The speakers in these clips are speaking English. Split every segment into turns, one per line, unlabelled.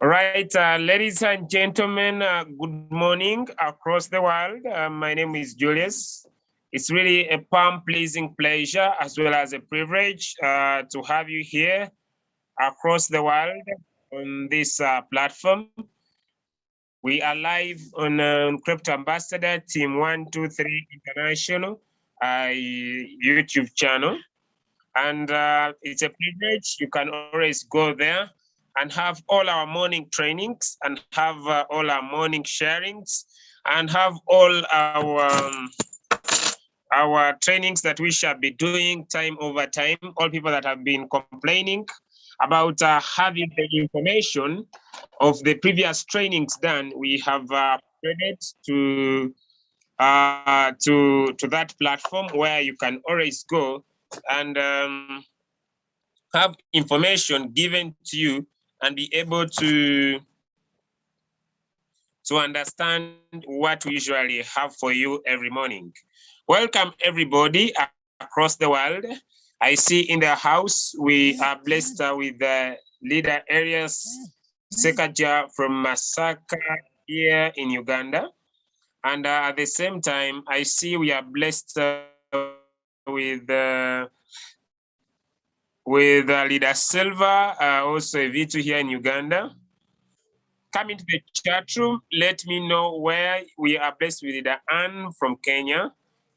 All right, ladies and gentlemen, good morning across the world. My name is Julius. It's really a palm-pleasing pleasure as well as a privilege to have you here across the world on this platform. We are live on Crypto Ambassador Team 123 International YouTube channel. And it's a privilege. You can always go there and have all our morning trainings and have all our morning sharings and have all our trainings that we shall be doing time over time. All people that have been complaining about having the information of the previous trainings done, we have upgraded to that platform where you can always go and have information given to you and be able to understand what we usually have for you every morning. Welcome everybody across the world. I see in the house we are blessed with the leader areas Sekaja from Masaka here in Uganda. And at the same time, I see we are blessed with leader Silva, also a V2 here in Uganda. Come into the chat room. Let me know where we are blessed with leader Anne from Kenya.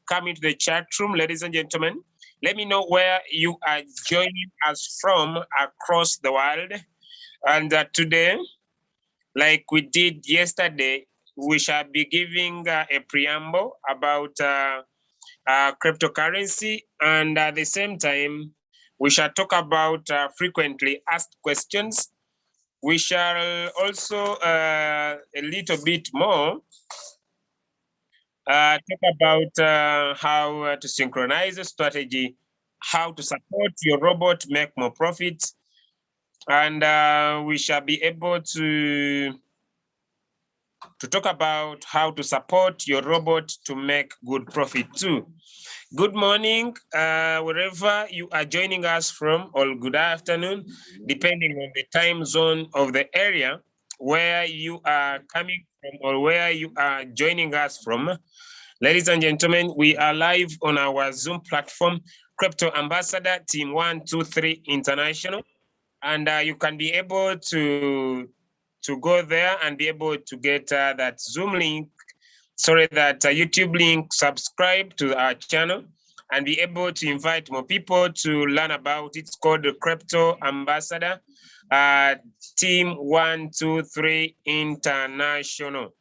Come into the chat room, ladies and gentlemen. Let me know where you are joining us from across the world. And today, like we did yesterday, we shall be giving a preamble about cryptocurrency, and at the same time, we shall talk about frequently asked questions. We shall also a little bit more talk about how to synchronize a strategy, how to support your robot, make more profit, and we shall be able to talk about how to support your robot to make good profit too. Good morning, wherever you are joining us from, or good afternoon, depending on the time zone of the area where you are coming from or where you are joining us from. Ladies and gentlemen, we are live on our Zoom platform, Crypto Ambassador Team 123 International, and you can be able to go there and be able to get that Zoom link, that YouTube link, subscribe to our channel and be able to invite more people to learn about it. It's called the Crypto Ambassador Team 123 International.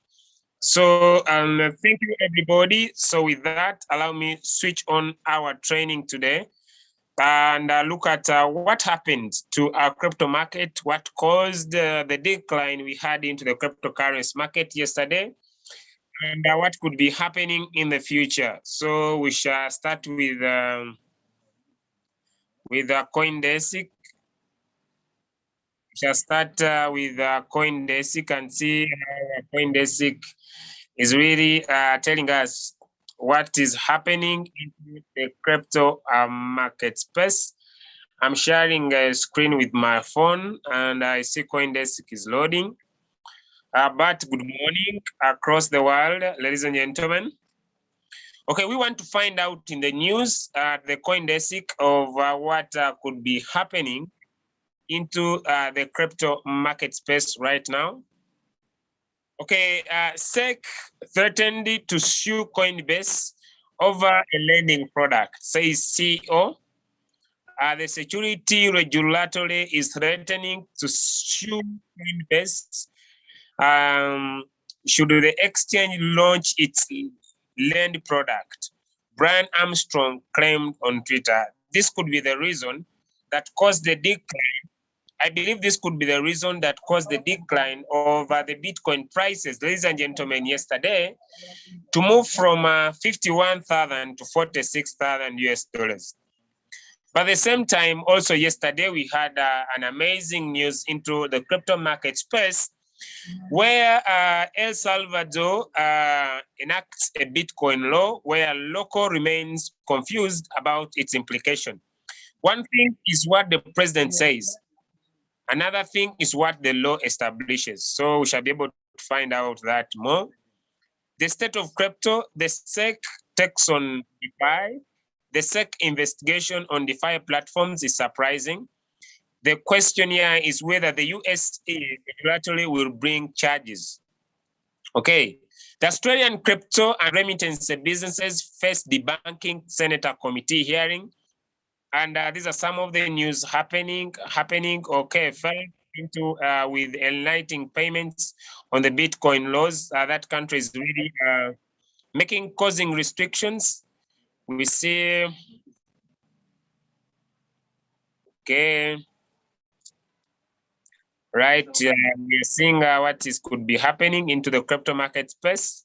So thank you everybody. So with that, allow me switch on our training today and look at what happened to our crypto market, what caused the decline we had into the cryptocurrency market yesterday, and what could be happening in the future. So we shall start with CoinDesk. We shall start with CoinDesk and see how CoinDesk is really telling us what is happening in the crypto market space. I'm sharing a screen with my phone and I see CoinDesk is loading. But good morning across the world, ladies and gentlemen. Okay, we want to find out in the news at the CoinDesk of what could be happening into the crypto market space right now. Okay, SEC threatened to sue Coinbase over a lending product, says CEO. The security regulatory is threatening to sue Coinbase should the exchange launch its lend product, Brian Armstrong claimed on Twitter. This could be the reason that caused the decline. I believe this could be the reason that caused the decline of the Bitcoin prices, ladies and gentlemen, yesterday, to move from 51,000 to 46,000 US dollars. But at the same time, also yesterday, we had an amazing news into the crypto market space, where El Salvador enacts a Bitcoin law where local remains confused about its implication. One thing is what the president says. Another thing is what the law establishes. So we shall be able to find out that more. The state of crypto, the SEC takes on DeFi. The SEC investigation on DeFi platforms is surprising. The question here is whether the US regulatory will bring charges. Okay, the Australian crypto and remittance businesses face debunking Senator Committee hearing. And these are some of the news happening. Okay, fell into with enlightening payments on the Bitcoin laws. That country is really causing restrictions. We see, okay, right, we are seeing what could be happening into the crypto market space.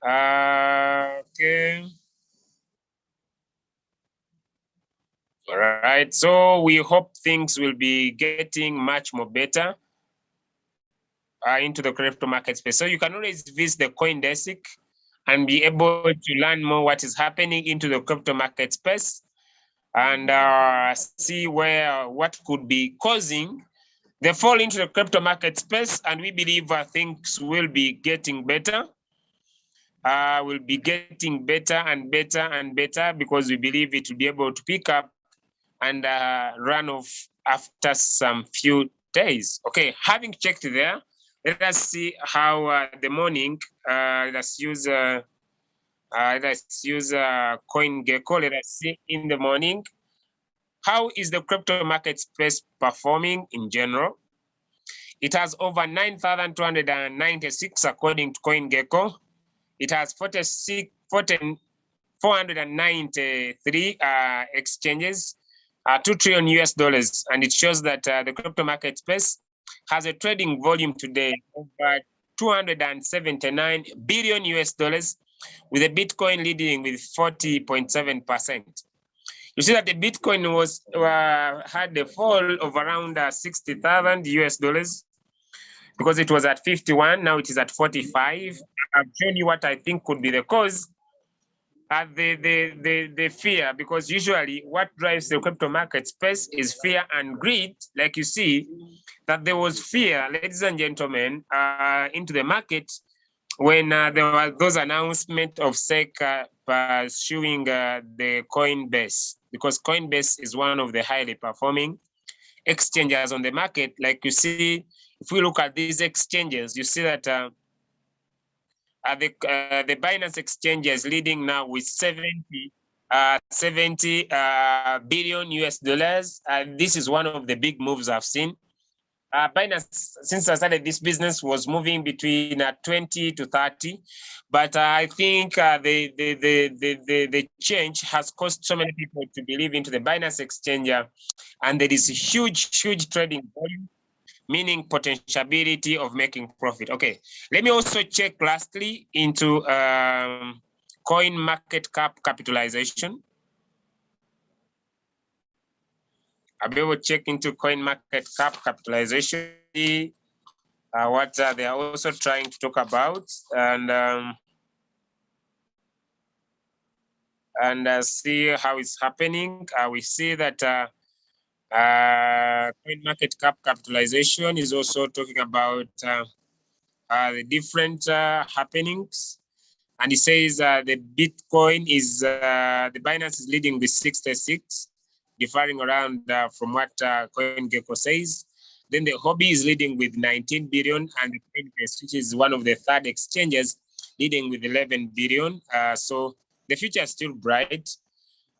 Okay. All right, so we hope things will be getting much more better into the crypto market space. So you can always visit the CoinDesk and be able to learn more what is happening into the crypto market space and see what could be causing the fall into the crypto market space. And we believe things will be getting better. Will be getting better and better and better, because we believe it will be able to pick up and run off after some few days. Okay, having checked there, let us see how the morning. Let's use CoinGecko. Let us see in the morning, how is the crypto market space performing in general. It has over 9,296 according to CoinGecko. It has 493 exchanges, 2 trillion US dollars, and it shows that the crypto market space has a trading volume today over 279 billion US dollars, with the Bitcoin leading with 40.7%. You see that the Bitcoin had a fall of around 60,000 US dollars, because it was at 51, now it is at 45. I've shown you what I think could be the cause. The fear, because usually what drives the crypto market space is fear and greed. Like you see that there was fear, ladies and gentlemen, into the market when there were those announcements of SEC pursuing the Coinbase, because Coinbase is one of the highly performing exchanges on the market. Like you see, if we look at these exchanges, you see that the Binance exchange is leading now with 70 billion US dollars. This is one of the big moves I've seen. Binance, since I started this business, was moving between 20 to 30, but I think the change has caused so many people to believe into the Binance exchange, and there is a huge trading volume, meaning potentiality of making profit. Okay, let me also check lastly into coin market cap capitalization. I'll be able to check into coin market cap capitalization, what they are also trying to talk about, and see how it's happening. We see that coin market cap capitalization is also talking about the different happenings, and it says the Bitcoin is the Binance is leading with 66, differing around from what CoinGecko says. Then the Hobby is leading with 19 billion, and the Coinbase, which is one of the third exchanges, leading with 11 billion. So the future is still bright.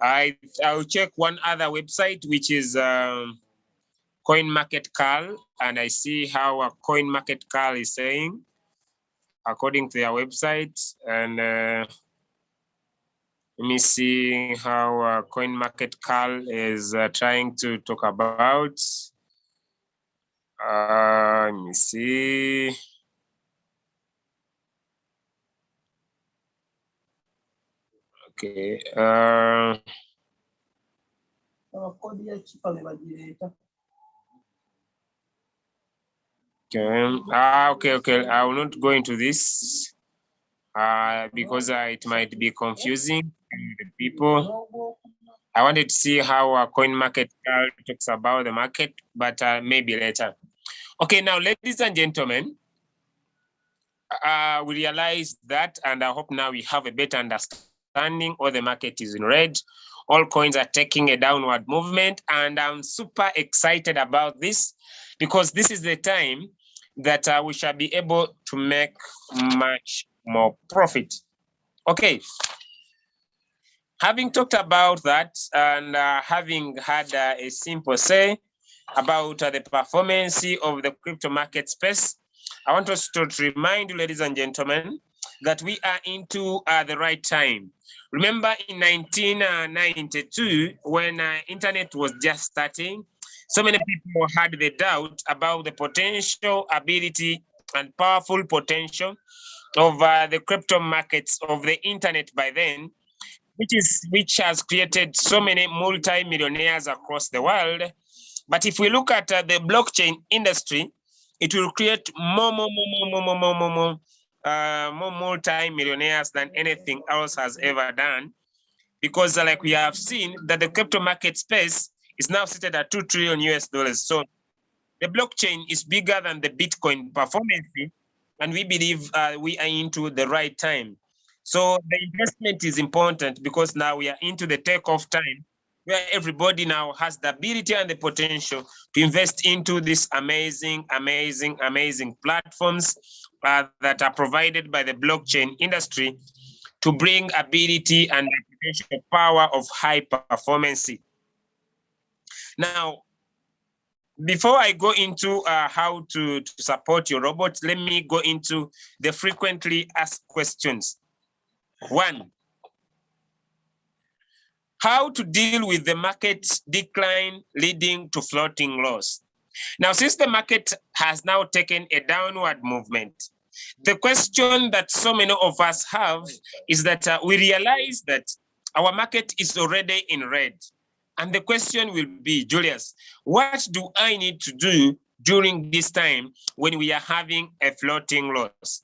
I'll check one other website, which is CoinMarketCal, and I see how CoinMarketCal is saying according to their website. And Let me see how CoinMarketCal is trying to talk about. Let me see. Okay. Okay. I will not go into this because it might be confusing to the people. I wanted to see how CoinMarketCal talks about the market, but maybe later. Okay, now, ladies and gentlemen, we realize that, and I hope now we have a better understanding. All the market is in red. All coins are taking a downward movement, and I'm super excited about this because this is the time that we shall be able to make much more profit. Okay. Having talked about that and having had a simple say about the performance of the crypto market space, I want us to remind you, ladies and gentlemen, that we are into the right time. Remember in 1992, when internet was just starting, so many people had the doubt about the potential ability and powerful potential of the crypto markets of the internet by then, which has created so many multi-millionaires across the world. But if we look at the blockchain industry, it will create more multi-millionaires than anything else has ever done. Because like we have seen that the crypto market space is now seated at $2 trillion US. So the blockchain is bigger than the Bitcoin performance, and we believe we are into the right time. So the investment is important because now we are into the takeoff time where everybody now has the ability and the potential to invest into these amazing platforms that are provided by the blockchain industry to bring ability and the potential power of high performance. Now, before I go into how to support your robot, let me go into the frequently asked questions. 1, how to deal with the market decline leading to floating loss. Now, since the market has now taken a downward movement, the question that so many of us have is that we realize that our market is already in red. And the question will be, Julius, what do I need to do during this time when we are having a floating loss?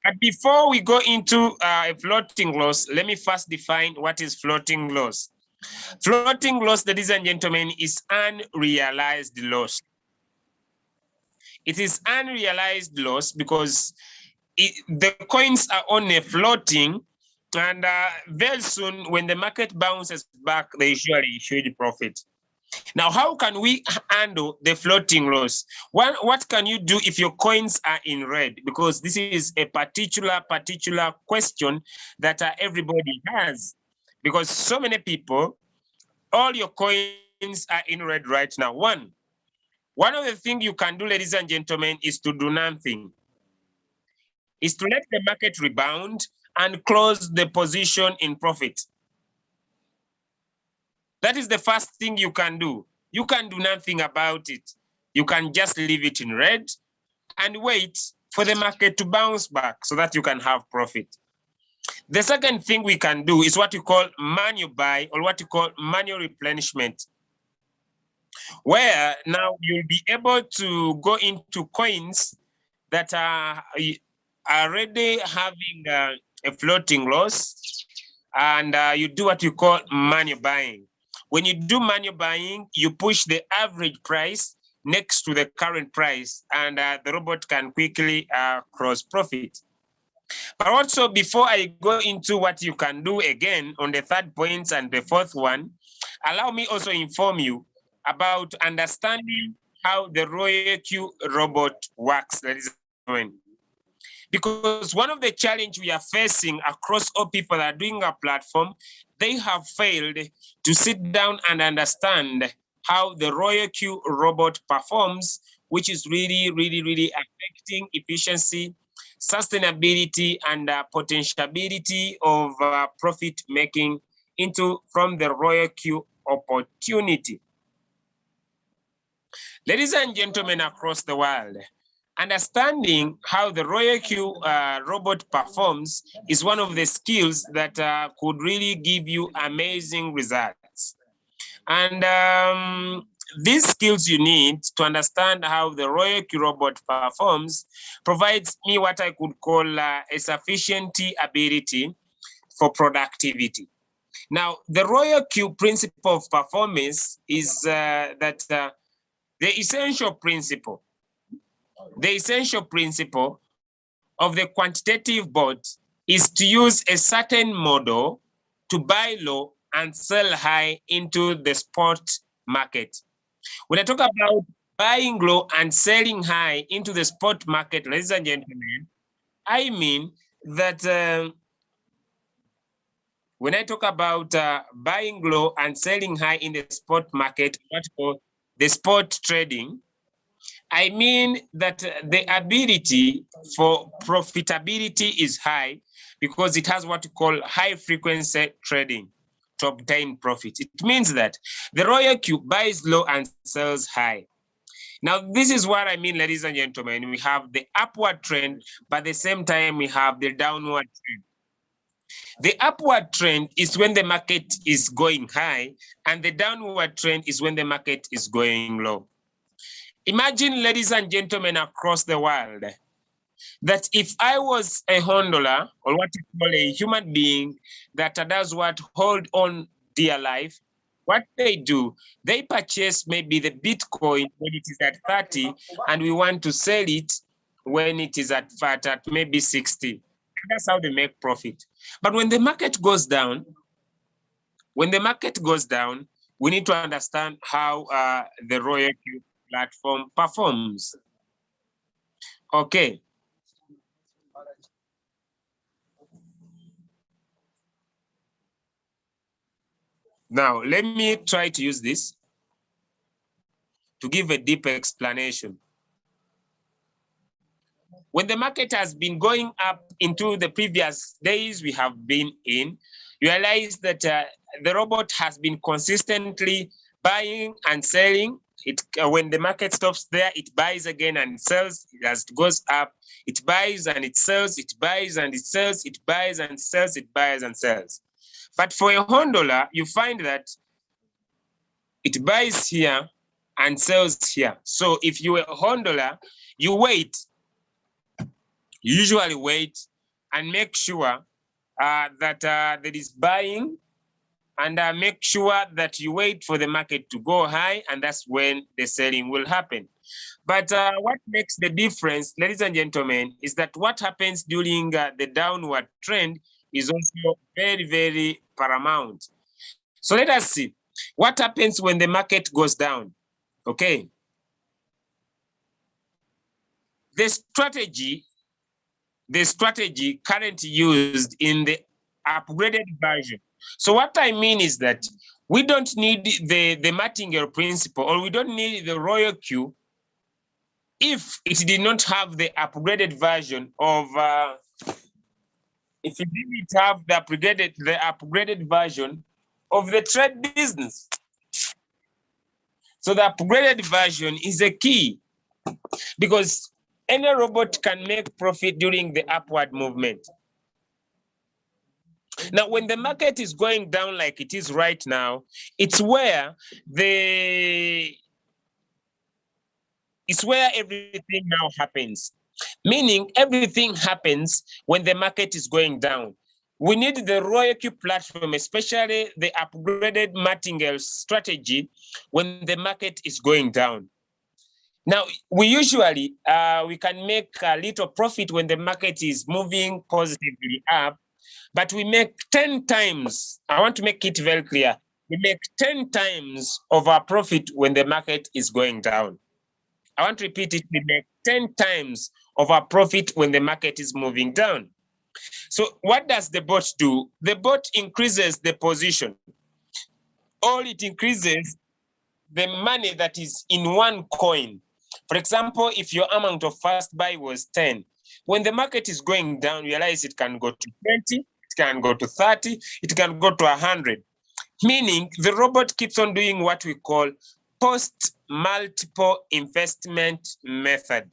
But before we go into a floating loss, let me first define what is floating loss. Floating loss, ladies and gentlemen, is unrealized loss. It is unrealized loss because the coins are only floating, and very soon when the market bounces back, they usually show the profit. Now, how can we handle the floating loss? What can you do if your coins are in red? Because this is a particular question that everybody has. Because so many people, all your coins are in red right now. One of the things you can do, ladies and gentlemen, is to do nothing. Is to let the market rebound and close the position in profit. That is the first thing you can do. You can do nothing about it. You can just leave it in red and wait for the market to bounce back so that you can have profit. The second thing we can do is what you call manual buy or what you call manual replenishment, where now you'll be able to go into coins that are already having a floating loss, and you do what you call manual buying. When you do manual buying, you push the average price next to the current price, and the robot can quickly cross profit. But also, before I go into what you can do again on the third point and the fourth one, allow me also inform you about understanding how the Royal Q robot works, ladies and gentlemen. Because one of the challenges we are facing across all people that are doing our platform, they have failed to sit down and understand how the Royal Q robot performs, which is really affecting efficiency, sustainability, and potentiality of profit making from the Royal Q opportunity. Ladies and gentlemen across the world, understanding how the Royal Q robot performs is one of the skills that could really give you amazing results. And these skills you need to understand how the Royal Q robot performs provides me what I could call a sufficient ability for productivity. Now, the Royal Q principle of performance is that the essential principle of the quantitative bot is to use a certain model to buy low and sell high into the spot market. When I talk about buying low and selling high into the spot market, ladies and gentlemen, I mean that when I talk about buying low and selling high in the spot market, what's called the spot trading, I mean that the ability for profitability is high because it has what we call high frequency trading to obtain profit. It means that the Royal Q buys low and sells high. Now, this is what I mean, ladies and gentlemen. We have the upward trend, but at the same time, we have the downward trend. The upward trend is when the market is going high, and the downward trend is when the market is going low. Imagine, ladies and gentlemen across the world, that if I was a handler, or what you call a human being that does what hold on dear life, what they do, they purchase maybe the Bitcoin when it is at 30, and we want to sell it when it is at maybe 60. That's how they make profit. But when the market goes down, we need to understand how the Royal Q platform performs. Okay. Now, let me try to use this to give a deep explanation. When the market has been going up into the previous days we have been in, you realize that the robot has been consistently buying and selling. When the market stops there, it buys again and sells. As it goes up, it buys and it sells, it buys and it sells, it buys and sells, it buys and sells. But for a $100, you find that it buys here and sells here. So if you're a $100, you wait. You usually wait and make sure that there is buying, and make sure that you wait for the market to go high, and that's when the selling will happen. But what makes the difference, ladies and gentlemen, is that what happens during the downward trend is also very, very paramount. So let us see what happens when the market goes down. Okay. The strategy currently used in the upgraded version. So what I mean is that we don't need the martingale principle, or we don't need the Royal Q if it did not have the upgraded version of if it didn't have the upgraded version of the trade business. So the upgraded version is a key, because any robot can make profit during the upward movement. Now, when the market is going down like it is right now, it's where everything now happens. Meaning everything happens when the market is going down. We need the Royal Q platform, especially the upgraded martingale strategy, when the market is going down. Now, we usually, we can make a little profit when the market is moving positively up, but we make 10 times, I want to make it very clear, we make 10 times of our profit when the market is going down. I want to repeat it, we make 10 times of our profit when the market is moving down. So what does the bot do? The bot increases the position, or it increases the money that is in one coin. For example, if your amount of first buy was 10, When the market is going down, realize it can go to 20, it can go to 30, it can go to 100. Meaning the robot keeps on doing what we call post-multiple investment method.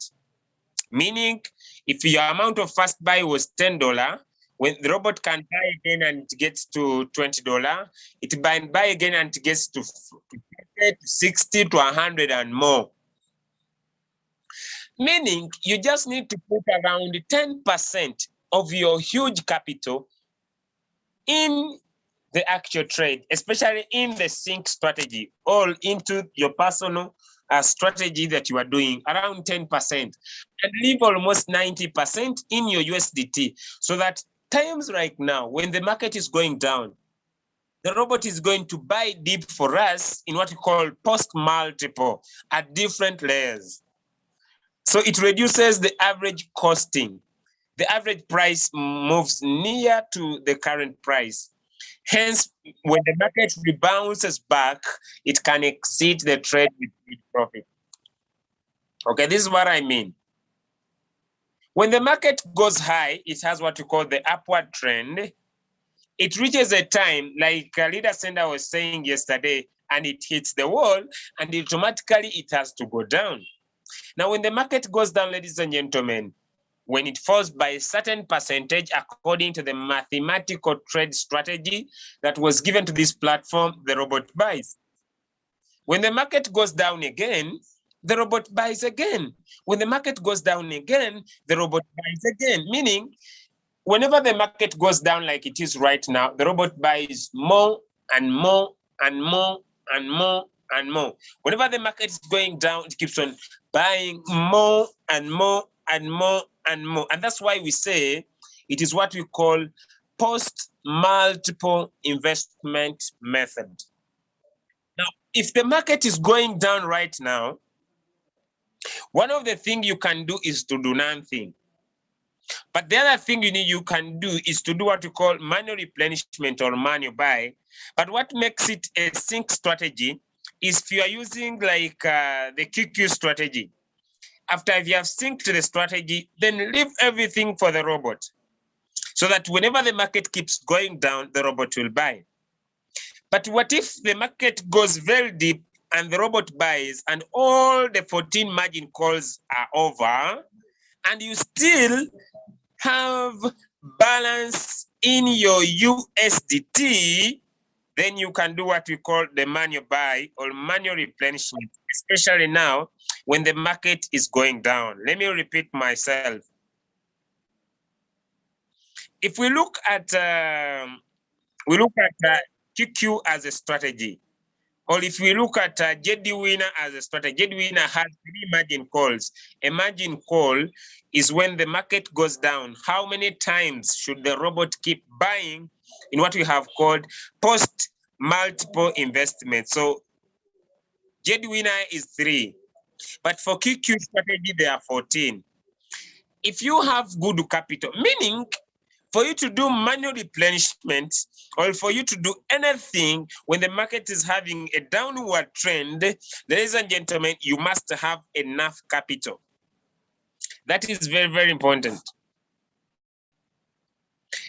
Meaning if your amount of first buy was $10, when the robot can buy again and it gets to $20, it buy again and it gets to 60 to 100 and more. Meaning you just need to put around 10% of your huge capital in the actual trade, especially in the sync strategy, all into your personal strategy that you are doing, around 10%, and leave almost 90% in your USDT, so that times like now, when the market is going down, the robot is going to buy deep for us in what we call post-multiple at different layers. So it reduces the average costing. The average price moves near to the current price. Hence, when the market rebounds back, it can exceed the trade with profit. Okay, this is what I mean. When the market goes high, it has what we call the upward trend. It reaches a time, like Leader Sender was saying yesterday, and it hits the wall, and automatically it has to go down. Now, when the market goes down, ladies and gentlemen, when it falls by a certain percentage according to the mathematical trade strategy that was given to this platform, the robot buys. When the market goes down again, the robot buys again. When the market goes down again, the robot buys again. Meaning, whenever the market goes down like it is right now, the robot buys more and more and more and more and more. Whenever the market is going down, it keeps on buying more and more and more and more. And that's why we say it is what we call post-multiple investment method. Now, if the market is going down right now, one of the things you can do is to do nothing. But the other thing you can do is to do what we call manual replenishment or manual buy. But what makes it a sync strategy is if you are using like the QQ strategy. After you have synced the strategy, then leave everything for the robot, so that whenever the market keeps going down, the robot will buy. But what if the market goes very deep and the robot buys and all the 14 margin calls are over and you still have balance in your USDT, then you can do what we call the manual buy or manual replenishment, especially now when the market is going down. Let me repeat myself. If we look at QQ as a strategy, or if we look at JD Winner as a strategy, JD Winner has 3 margin calls. A margin call is when the market goes down. How many times should the robot keep buying in what we have called post-multiple investment? So JD Winner is 3, but for QQ strategy, there are 14. If you have good capital, meaning for you to do manual replenishment or for you to do anything when the market is having a downward trend, ladies and gentlemen, you must have enough capital. That is very, very important.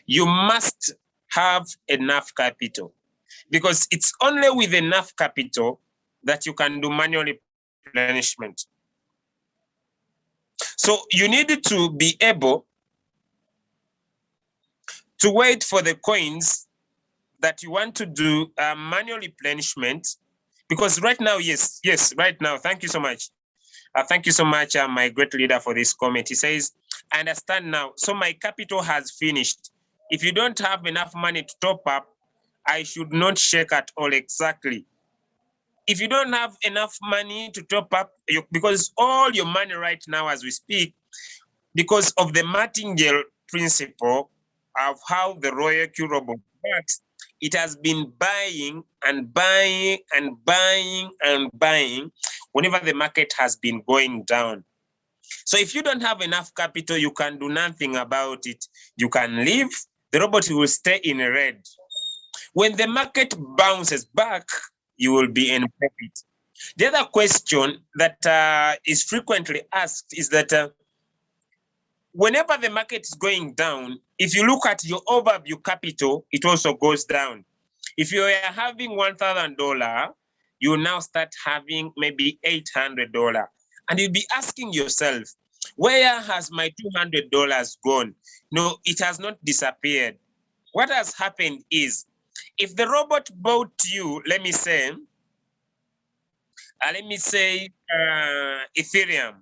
You must have enough capital, because it's only with enough capital that you can do manual replenishment. So you need to be able to wait for the coins that you want to do manual replenishment, because right now, yes, right now, thank you so much. Thank you so much, my great leader, for this comment. He says, I understand now. So my capital has finished. If you don't have enough money to top up, I should not shake at all. Exactly. If you don't have enough money to top up, because all your money right now as we speak, because of the martingale principle of how the Royal Q robot works, it has been buying and buying and buying and buying whenever the market has been going down. So if you don't have enough capital, you can do nothing about it. You can leave, the robot will stay in red. When the market bounces back, you will be in profit. The other question that is frequently asked is that whenever the market is going down, if you look at your overview capital, it also goes down. If you are having $1,000, you now start having maybe $800. And you'll be asking yourself, where has my $200 gone? No, it has not disappeared. What has happened is, if the robot bought you, let me say Ethereum,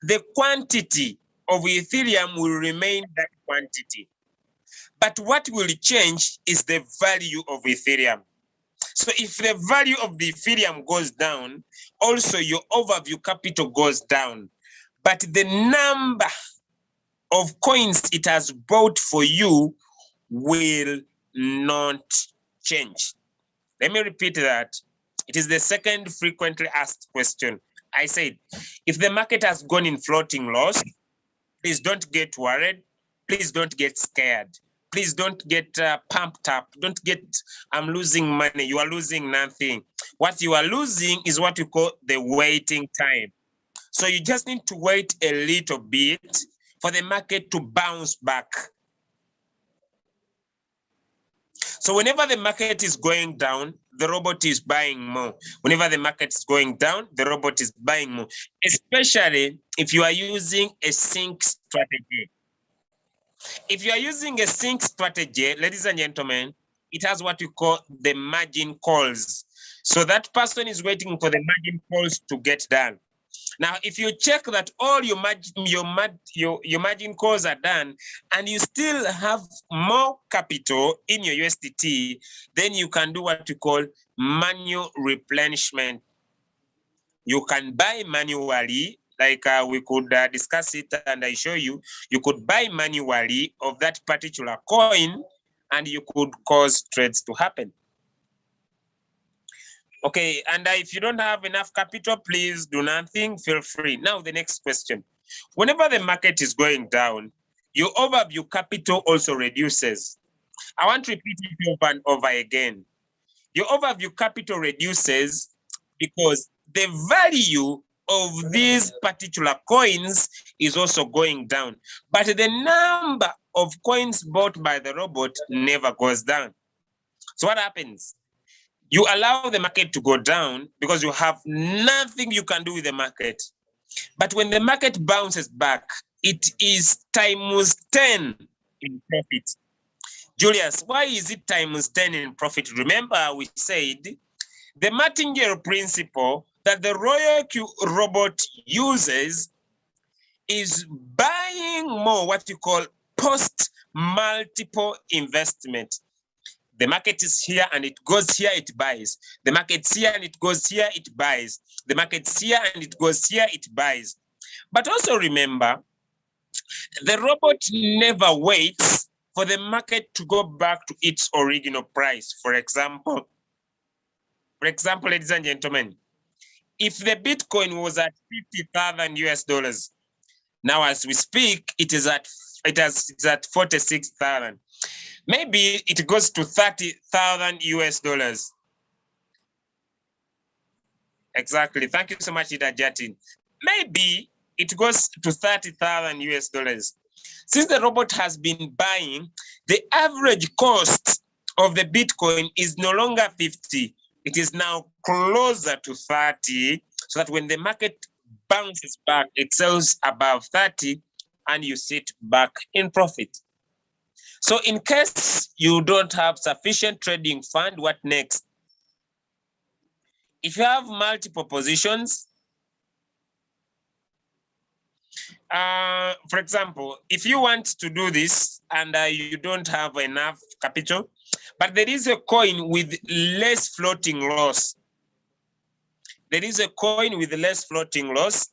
the quantity of Ethereum will remain that quantity. But what will change is the value of Ethereum. So if the value of the Ethereum goes down, also your overview capital goes down. But the number of coins it has bought for you will not change. Let me repeat that. It is the second frequently asked question. I said, if the market has gone in floating loss, please don't get worried. Please don't get scared. Please don't get pumped up. Don't get, I'm losing money. You are losing nothing. What you are losing is what you call the waiting time. So you just need to wait a little bit for the market to bounce back. So whenever the market is going down, the robot is buying more. Whenever the market is going down, the robot is buying more, especially if you are using a sync strategy. If you are using a sync strategy, ladies and gentlemen, it has what we call the margin calls. So that person is waiting for the margin calls to get done. Now, if you check that all your margin calls are done and you still have more capital in your USDT, then you can do what we call manual replenishment. You can buy manually, like we could discuss it and I show you. You could buy manually of that particular coin and you could cause trades to happen. Okay, and if you don't have enough capital, please do nothing, feel free. Now, the next question. Whenever the market is going down, your overview capital also reduces. I want to repeat it over and over again. Your overview capital reduces because the value of these particular coins is also going down. But the number of coins bought by the robot never goes down. So what happens? You allow the market to go down because you have nothing you can do with the market. But when the market bounces back, it is times 10 in profit. Julius, why is it times 10 in profit? Remember, we said the martingale principle that the Royal Q robot uses is buying more, what you call post-multiple investment. The market is here and it goes here, it buys. The market's here and it goes here, it buys. The market's here and it goes here, it buys. But also remember, the robot never waits for the market to go back to its original price. For example, ladies and gentlemen, if the Bitcoin was at 50,000 US dollars, now as we speak, it's at 46,000. Maybe it goes to 30,000 US dollars. Exactly. Thank you so much, Ida Jatin. Maybe it goes to 30,000 US dollars. Since the robot has been buying, the average cost of the Bitcoin is no longer 50. It is now closer to 30, so that when the market bounces back, it sells above 30 and you sit back in profit. So in case you don't have sufficient trading fund, what next? If you have multiple positions, for example, if you want to do this and you don't have enough capital, but there is a coin with less floating loss. There is a coin with less floating loss.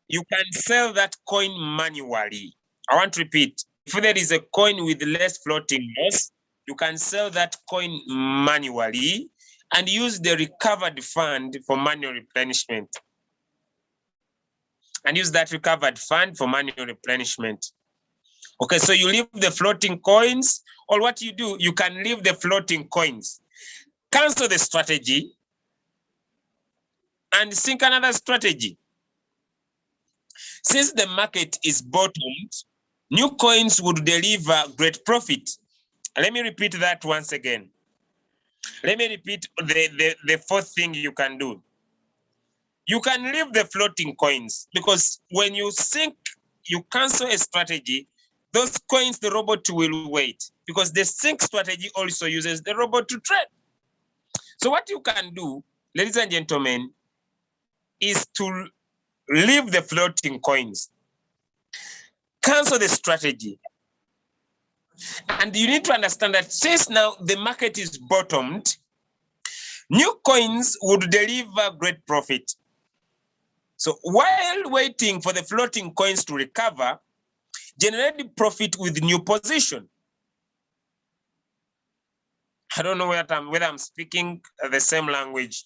You can sell that coin manually. I want to repeat. If there is a coin with less floating loss, you can sell that coin manually and use the recovered fund for manual replenishment. And use that recovered fund for manual replenishment. Okay, so you leave the floating coins, or what you do, you can leave the floating coins. Cancel the strategy and sync another strategy. Since the market is bottomed, new coins would deliver great profit. Let me repeat that once again. Let me repeat the fourth thing you can do. You can leave the floating coins, because when you cancel a strategy, those coins, the robot will wait, because the sync strategy also uses the robot to trade. So what you can do, ladies and gentlemen, is to leave the floating coins, cancel the strategy. And you need to understand that since now the market is bottomed, new coins would deliver great profit. So while waiting for the floating coins to recover, generate profit with new position. I don't know whether I'm speaking the same language.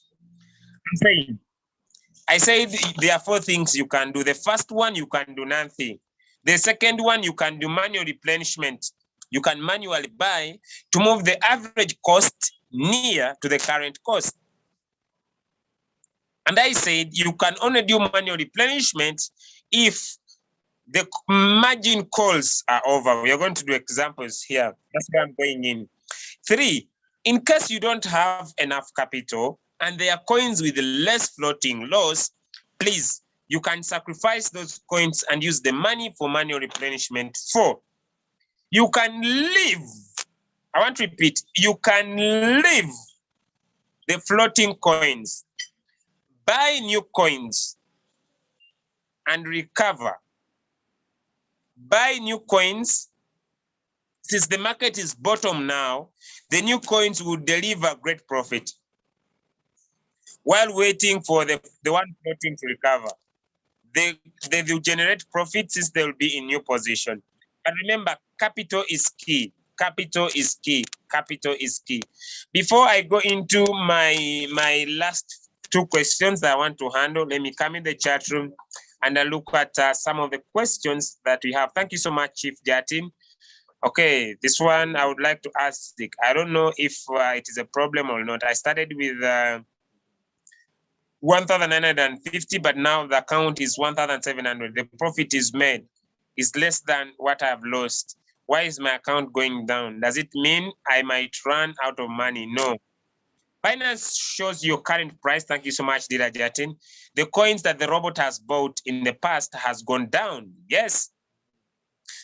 I said there are four things you can do. The first one, you can do nothing. The second one, you can do manual replenishment. You can manually buy to move the average cost near to the current cost. And I said you can only do manual replenishment if the margin calls are over. We are going to do examples here. That's where I'm going in. 3, in case you don't have enough capital and there are coins with less floating loss, please, you can sacrifice those coins and use the money for manual replenishment. 4, you can leave. I want to repeat, you can leave the floating coins, buy new coins and recover. Buy new coins. Since the market is bottom now, the new coins will deliver great profit while waiting for the one floating to recover. They will generate profit since they will be in new position. And remember, capital is key. Capital is key. Capital is key. Before I go into my last 2 questions that I want to handle, let me come in the chat room and I look at some of the questions that we have. Thank you so much, Chief Jatin. Okay, this one I would like to ask. I don't know if it is a problem or not. I started with 1,950, but now the account is 1,700. The profit is made is less than what I've lost. Why is my account going down? Does it mean I might run out of money? No. Binance shows your current price. Thank you so much, Dira Jatin. The coins that the robot has bought in the past has gone down. Yes.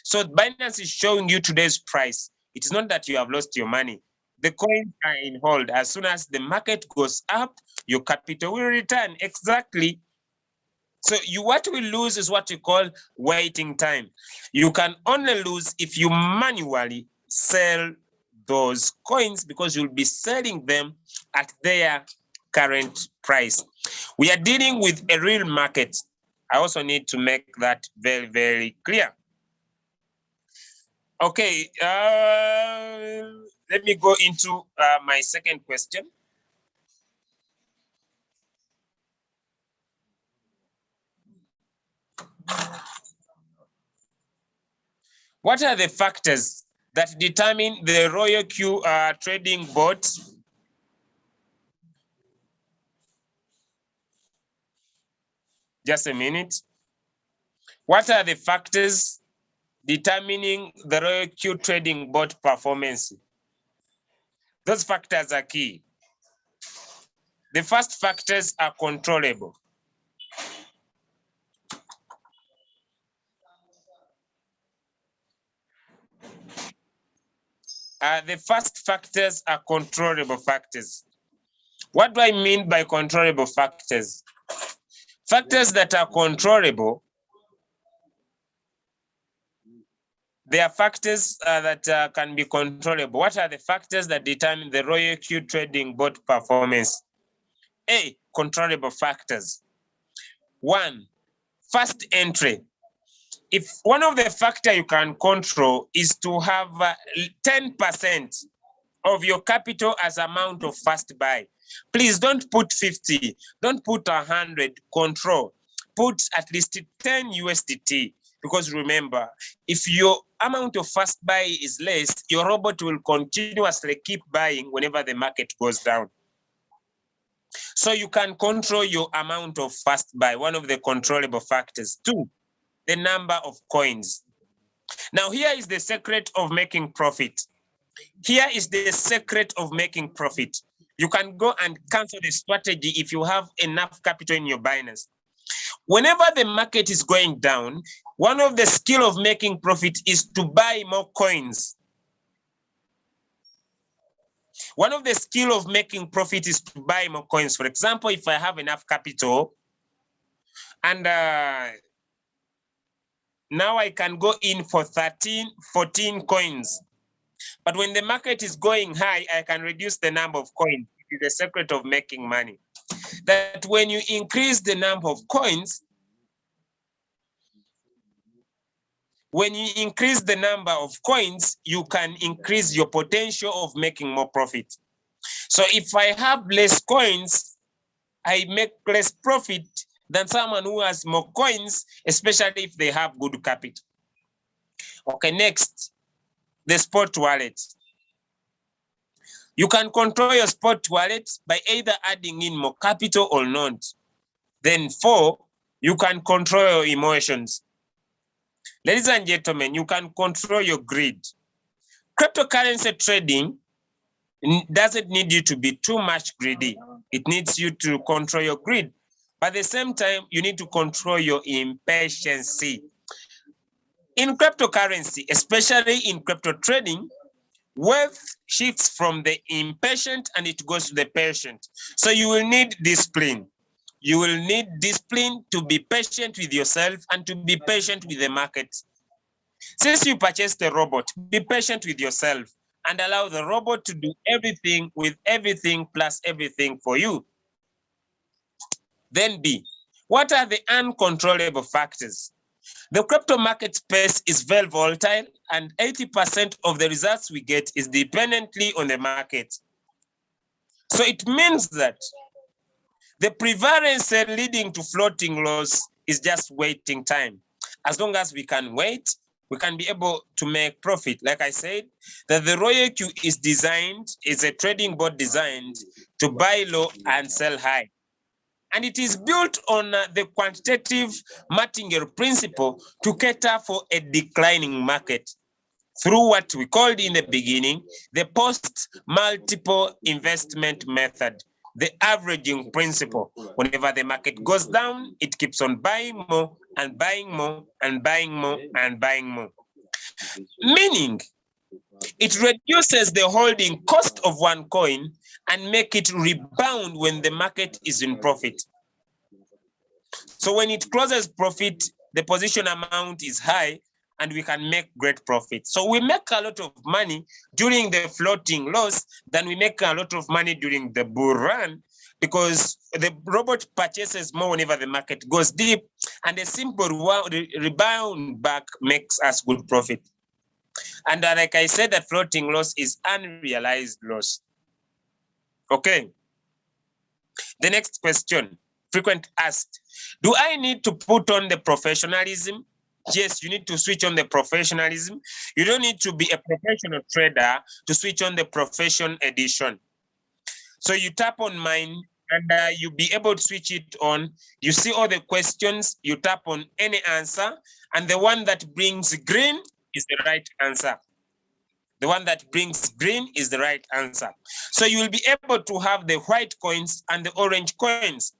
So Binance is showing you today's price. It is not that you have lost your money. The coins are in hold. As soon as the market goes up, your capital will return. Exactly. So what we lose is what we call waiting time. You can only lose if you manually sell those coins, because you'll be selling them at their current price. We are dealing with a real market. I also need to make that very, very clear. Okay, let me go into my second question. What are the factors that determine the Royal Q trading board just a minute? What are the factors determining the Royal Q trading board performance? Those factors are key. The first factors are controllable. The first factors are controllable factors. What do I mean by controllable factors? Factors that are controllable, they are factors that can be controllable. What are the factors that determine the Royal Q trading board performance? A, controllable factors. 1, first entry. If one of the factors you can control is to have 10% of your capital as amount of first buy, please don't put 50, don't put 100, control. Put at least 10 USDT, because remember, if your amount of first buy is less, your robot will continuously keep buying whenever the market goes down. So you can control your amount of first buy, one of the controllable factors. 2, the number of coins. Now, here is the secret of making profit. Here is the secret of making profit. You can go and cancel the strategy if you have enough capital in your Binance. Whenever the market is going down, one of the skill of making profit is to buy more coins. One of the skill of making profit is to buy more coins. For example, if I have enough capital and now I can go in for 14 coins. But when the market is going high, I can reduce the number of coins. It is the secret of making money. That when you increase the number of coins, you can increase your potential of making more profit. So if I have less coins, I make less profit than someone who has more coins, especially if they have good capital. Okay, next, the spot wallet. You can control your spot wallet by either adding in more capital or not. Then 4, you can control your emotions. Ladies and gentlemen, you can control your greed. Cryptocurrency trading doesn't need you to be too much greedy. It needs you to control your greed. But at the same time, you need to control your impatience. In cryptocurrency, especially in crypto trading, wealth shifts from the impatient and it goes to the patient. So you will need discipline. You will need discipline to be patient with yourself and to be patient with the market. Since you purchased the robot, be patient with yourself and allow the robot to do everything with everything plus everything for you. Then B, what are the uncontrollable factors? The crypto market space is very volatile and 80% of the results we get is dependently on the market. So it means that the prevalence leading to floating loss is just waiting time. As long as we can wait, we can be able to make profit. Like I said, that the Royal Q is a trading board designed to buy low and sell high. And it is built on the quantitative martingale principle to cater for a declining market through what we called in the beginning, the post-multiple investment method, the averaging principle. Whenever the market goes down, it keeps on buying more and buying more and buying more and buying more. Meaning, it reduces the holding cost of one coin and make it rebound when the market is in profit. So when it closes profit, the position amount is high and we can make great profit. So we make a lot of money during the floating loss than we make a lot of money during the bull run, because the robot purchases more whenever the market goes deep, and a simple rebound back makes us good profit. And like I said, that floating loss is unrealized loss. Okay. The next question, frequent asked, do I need to put on the professionalism? Yes, you need to switch on the professionalism. You don't need to be a professional trader to switch on the profession edition. So you tap on mine and you'll be able to switch it on. You see all the questions, you tap on any answer, and the one that brings green is the right answer. The one that brings green is the right answer. So you will be able to have the white coins and the orange coins.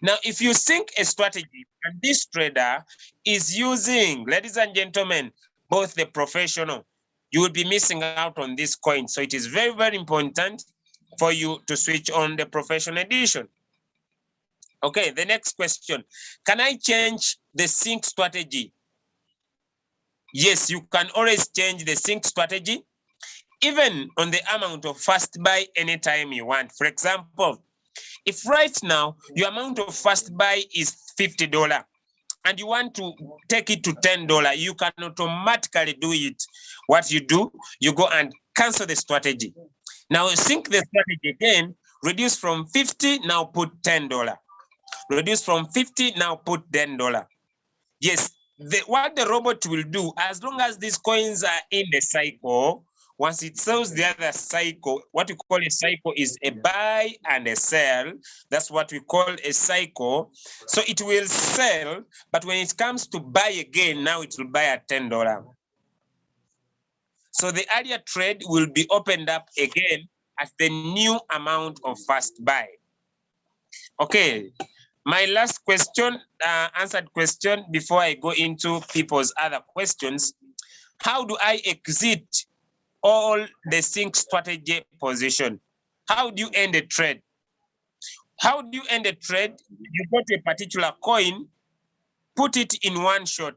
Now, if you think a strategy and this trader is using, ladies and gentlemen, both the professional, you will be missing out on this coin. So it is very, very important for you to switch on the professional edition. Okay, the next question. Can I change the sync strategy? Yes, you can always change the sync strategy, even on the amount of fast buy anytime you want. For example, if right now your amount of fast buy is $50 and you want to take it to $10, you can automatically do it. What you do, you go and cancel the strategy. Now sync the strategy again, reduce from 50, now put $10. Reduce from 50, now put $10. Yes, what the robot will do, as long as these coins are in the cycle, Once it sells the other cycle, what we call a cycle is a buy and a sell. That's what we call a cycle. So it will sell, but when it comes to buy again, now it will buy at $10. So the earlier trade will be opened up again at the new amount of first buy. Okay, my last question, answered question before I go into people's other questions. How do I exit all the sync strategy position? How do you end a trade? How do you end a trade? You go to a particular coin, put it in one shot.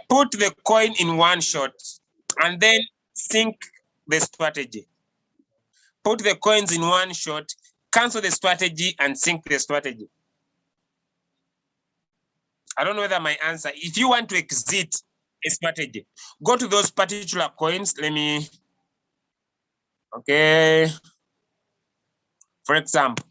Put the coin in one shot and then sync the strategy. Put the coins in one shot, cancel the strategy and sync the strategy. I don't know whether my answer, if you want to exit a strategy, go to those particular coins. Let me, okay. For example,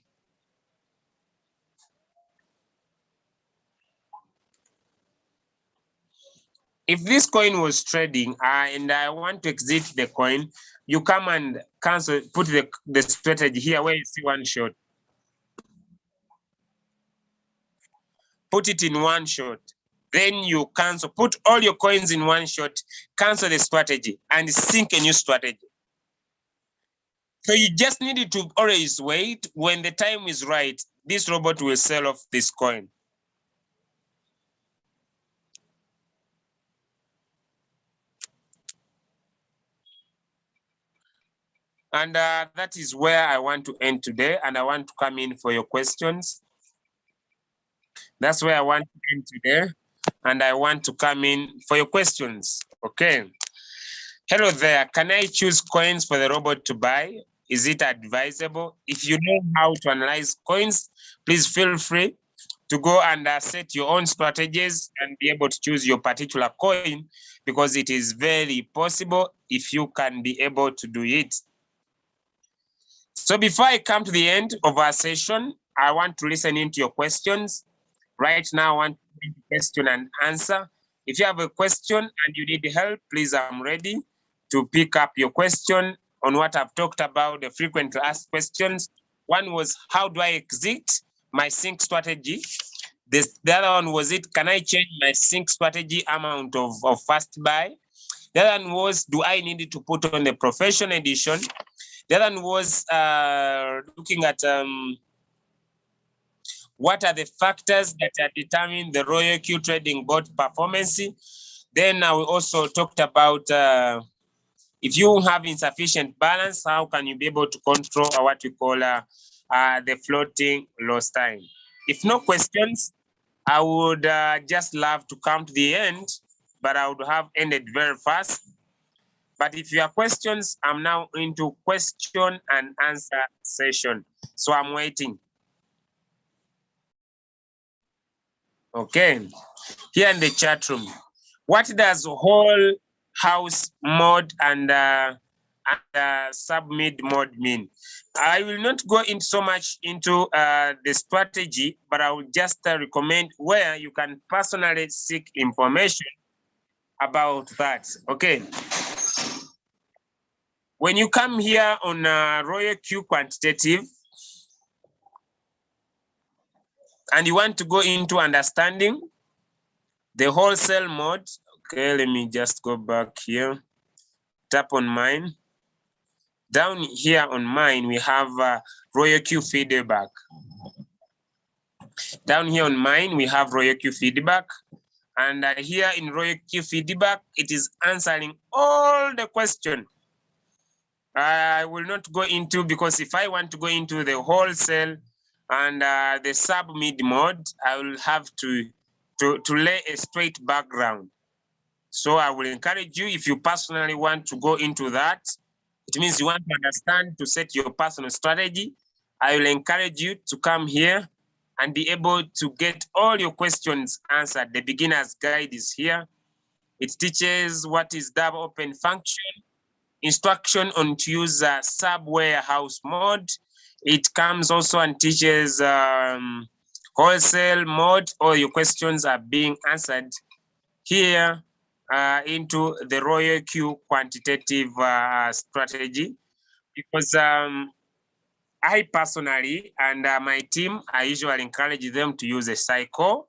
if this coin was trading and I want to exit the coin, you come and cancel, put the strategy here where you see one shot. Put it in one shot. Then you cancel, put all your coins in one shot, cancel the strategy and sync a new strategy. So you just need to always wait. When the time is right, this robot will sell off this coin. And that is where I want to end today. And I want to come in for your questions. That's where I want to end today. And I want to come in for your questions. Okay. Hello there. Can I choose coins for the robot to buy? Is it advisable? If you know how to analyze coins, please feel free to go and set your own strategies and be able to choose your particular coin, because it is very possible if you can be able to do it. So before I come to the end of our session, I want to listen into your questions. Right now, I want to do question and answer. If you have a question and you need help, please, I'm ready to pick up your question on what I've talked about, the frequently asked questions. One was, how do I exit my sync strategy? The other one was, can I change my sync strategy amount of first buy? The other one was, do I need to put on the professional edition? The other one was looking at what are the factors that are determining the Royal Q Trading Board performance. Then we also talked about if you have insufficient balance, how can you be able to control what we call the floating loss time? If no questions, I would just love to come to the end, but I would have ended very fast. But if you have questions, I'm now into question and answer session. So I'm waiting. Okay, here in the chat room, what does whole house mode and sub-mid mode mean? I will not go into so much into the strategy, but I will just recommend where you can personally seek information about that. Okay. When you come here on Royal Q Quantitative, and you want to go into understanding the wholesale mode, okay, let me just go back here, tap on mine. Down here on mine, we have Royal Q feedback. Down here on mine, we have Royal Q feedback. And here in Royal Q feedback, it is answering all the questions. I will not go into, because if I want to go into the wholesale and the sub-mid mode, I will have to lay a straight background. So I will encourage you, if you personally want to go into that, it means you want to understand, to set your personal strategy, I will encourage you to come here and be able to get all your questions answered. The beginner's guide is here. It teaches what is double open function, instruction on to use sub warehouse mode. It comes also and teaches wholesale mode, all your questions are being answered here into the Royal Q quantitative strategy, because I personally and my team, I usually encourage them to use a cycle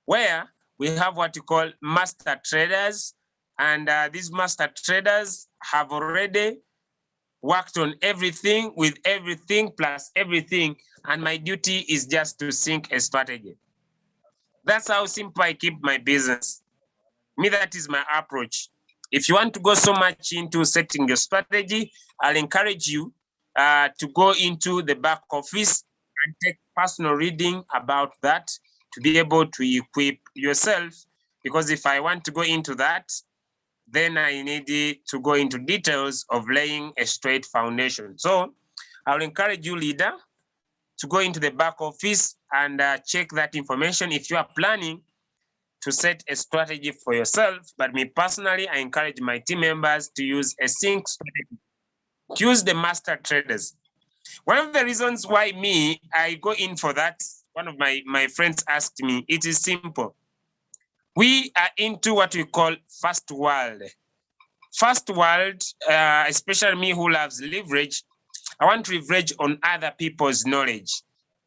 where we have what you call master traders, and these master traders have already worked on everything with everything plus everything, and my duty is just to sync a strategy. That's how simple I keep my business. Me, that is my approach. If you want to go so much into setting your strategy, I'll encourage you to go into the back office and take personal reading about that to be able to equip yourself. Because if I want to go into that, then I need to go into details of laying a straight foundation. So I'll encourage you, leader, to go into the back office and check that information if you are planning to set a strategy for yourself. But me personally, I encourage my team members to use a sync strategy, to use the master traders. One of the reasons why I go in for that, one of my friends asked me, it is simple. We are into what we call first world. First world, especially me who loves leverage, I want to leverage on other people's knowledge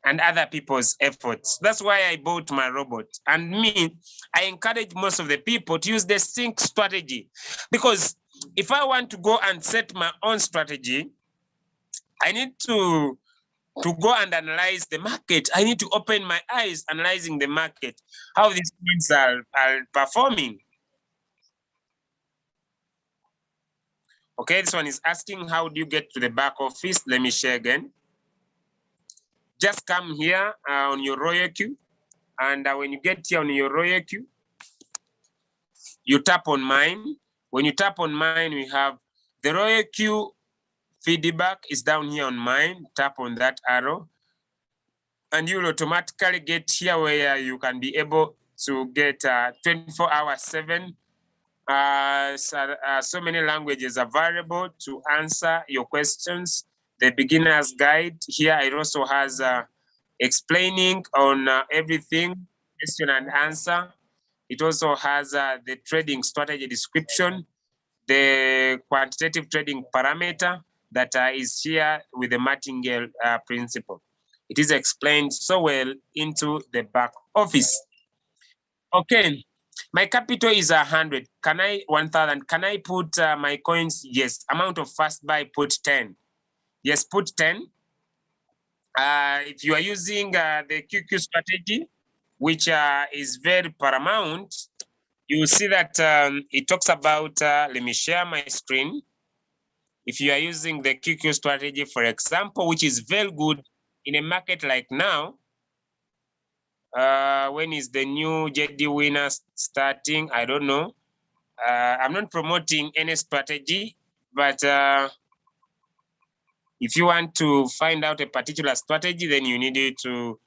and other people's efforts. That's why I bought my robot. And me, I encourage most of the people to use the sync strategy, because if I want to go and set my own strategy, I need to go and analyze the market. I need to open my eyes analyzing the market, how these things are performing. Okay, this one is asking, how do you get to the back office? Let me share again. Just come here on your Royal Q, and when you get here on your Royal Q, you tap on mine. When you tap on mine, we have the Royal Q feedback is down here on mine. Tap on that arrow, and you'll automatically get here where you can be able to get 24/7. So many languages available to answer your questions. The beginner's guide here, it also has explaining on everything, question and answer. It also has the trading strategy description, the quantitative trading parameter that is here with the martingale principle. It is explained so well into the back office. Okay, my capital is 100. 1,000? Can I put my coins? Yes. Amount of first buy, put 10. Yes, put 10. If you are using the QQ strategy, which is very paramount, you will see that it talks about, let me share my screen. If you are using the QQ strategy, for example, which is very good in a market like now, when is the new JD winner starting? I don't know. I'm not promoting any strategy, but if you want to find out a particular strategy, then you need to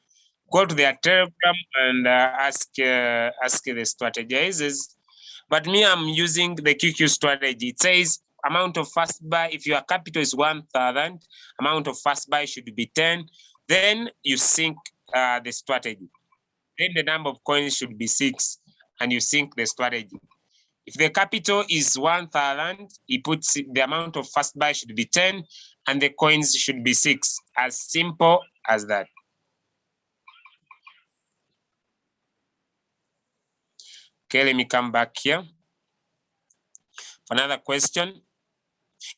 go to their Telegram and ask the strategizers. But me, I'm using the QQ strategy. It says amount of first buy. If your capital is 1,000, amount of first buy should be 10. Then you sync the strategy. Then the number of coins should be 6, and you sync the strategy. If the capital is 1,000, he puts the amount of first buy should be 10, and the coins should be 6. As simple as that. Okay, let me come back here for another question.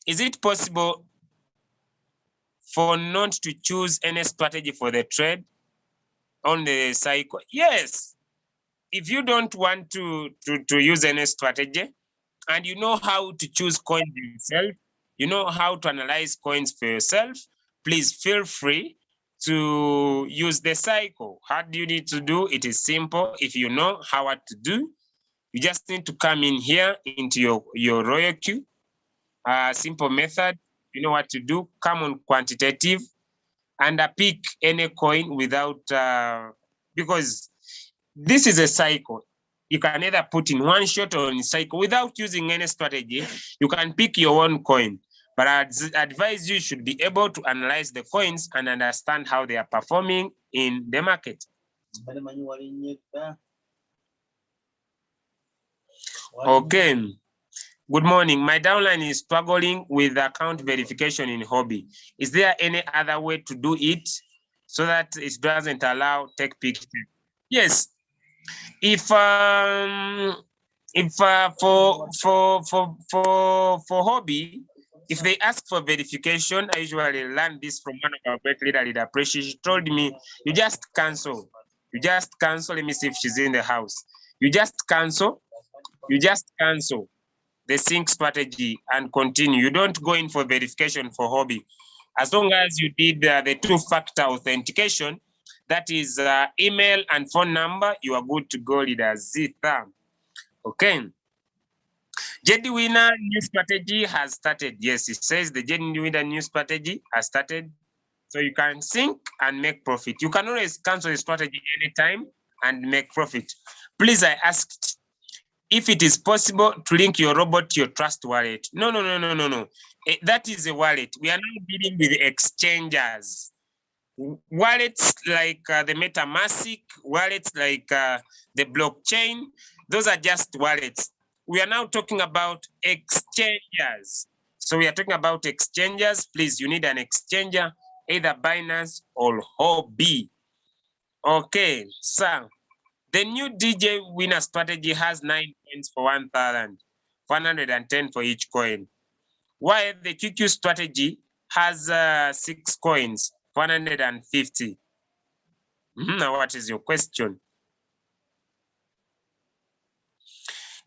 Is it possible for not to choose any strategy for the trade on the cycle? Yes. If you don't want to use any strategy, and you know how to choose coins yourself, you know how to analyze coins for yourself, please feel free to use the cycle. How do you need to do? It is simple. If you know what to do, you just need to come in here into your Royal Q. Simple method. You know what to do. Come on quantitative and pick any coin without, because this is a cycle. You can either put in one shot or in cycle without using any strategy. You can pick your own coin, but I advise you should be able to analyze the coins and understand how they are performing in the market. Okay. Good morning. My downline is struggling with account verification in hobby. Is there any other way to do it so that it doesn't allow take pictures? Yes. If for hobby, if they ask for verification, I usually learn this from one of our great leader Precious. She told me, you just cancel. You just cancel. Let me see if she's in the house. You just cancel. You just cancel the sync strategy and continue. You don't go in for verification for hobby. As long as you did the two-factor authentication, that is email and phone number, you are good to go, leader Zita. Okay. JD Winner new strategy has started. Yes, it says the JD Winner new strategy has started. So you can sync and make profit. You can always cancel the strategy anytime and make profit. Please, I asked if it is possible to link your robot to your trust wallet. No. That is a wallet. We are now dealing with exchangers. Wallets like the MetaMask, wallets like the blockchain, those are just wallets. We are now talking about exchangers. So we are talking about exchangers. Please, you need an exchanger, either Binance or Hobby. Okay, so the new DJ winner strategy has 9 coins for 1,110 for each coin, while the QQ strategy has 6 coins, 150. Now, what is your question?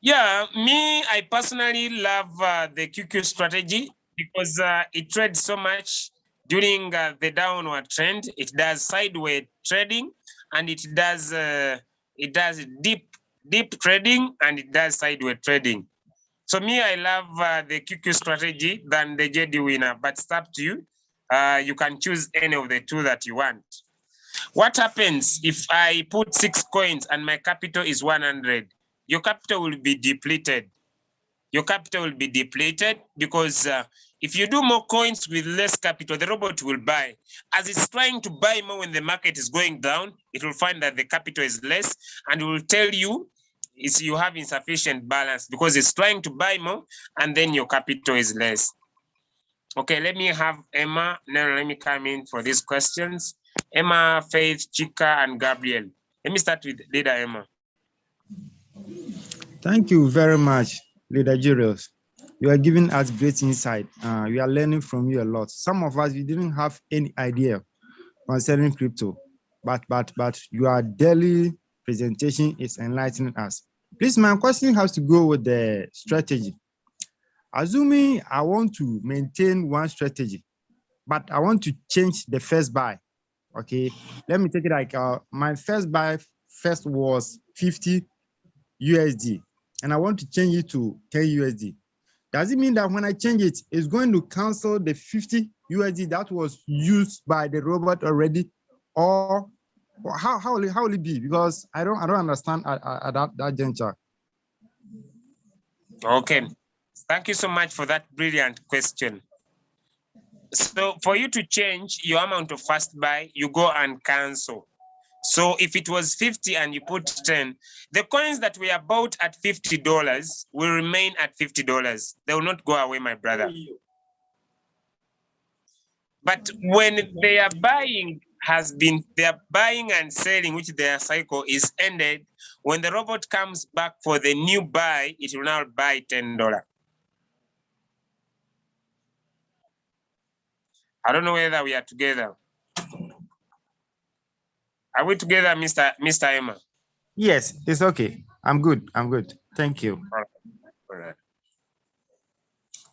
Yeah, me, I personally love the QQ strategy because it trades so much during the downward trend. It does sideways trading, and it does deep trading, and it does sideways trading. So me, I love the QQ strategy than the JD winner, but it's up to you. You can choose any of the two that you want. What happens if I put 6 coins and my capital is 100? Your capital will be depleted. Your capital will be depleted because if you do more coins with less capital, the robot will buy. As it's trying to buy more when the market is going down, it will find that the capital is less and it will tell you you have insufficient balance because it's trying to buy more and then your capital is less. Okay, let me have Emma. Now let me come in for these questions. Emma, Faith, Chika, and Gabriel. Let me start with Leader Emma.
Thank you very much, Leader Julius. You are giving us great insight. We are learning from you a lot. Some of us, we didn't have any idea concerning crypto, but your daily presentation is enlightening us. Please, my question has to go with the strategy. Assuming I want to maintain one strategy, but I want to change the first buy. Okay, let me take it like my first buy first was 50 USD, and I want to change it to 10 USD. Does it mean that when I change it, it's going to cancel the 50 USD that was used by the robot already, or how will it be? Because I don't understand at that juncture.
Okay, thank you so much for that brilliant question. So for you to change your amount of first buy, you go and cancel. So if it was 50 and you put 10, the coins that we are bought at $50 will remain at $50. They will not go away, my brother. But when they are buying their buying and selling, which their cycle is ended, when the robot comes back for the new buy, it will now buy $10. I don't know whether we are together. Are we together, Mr. Emma?
Yes, it's okay. I'm good. Thank you.
All right.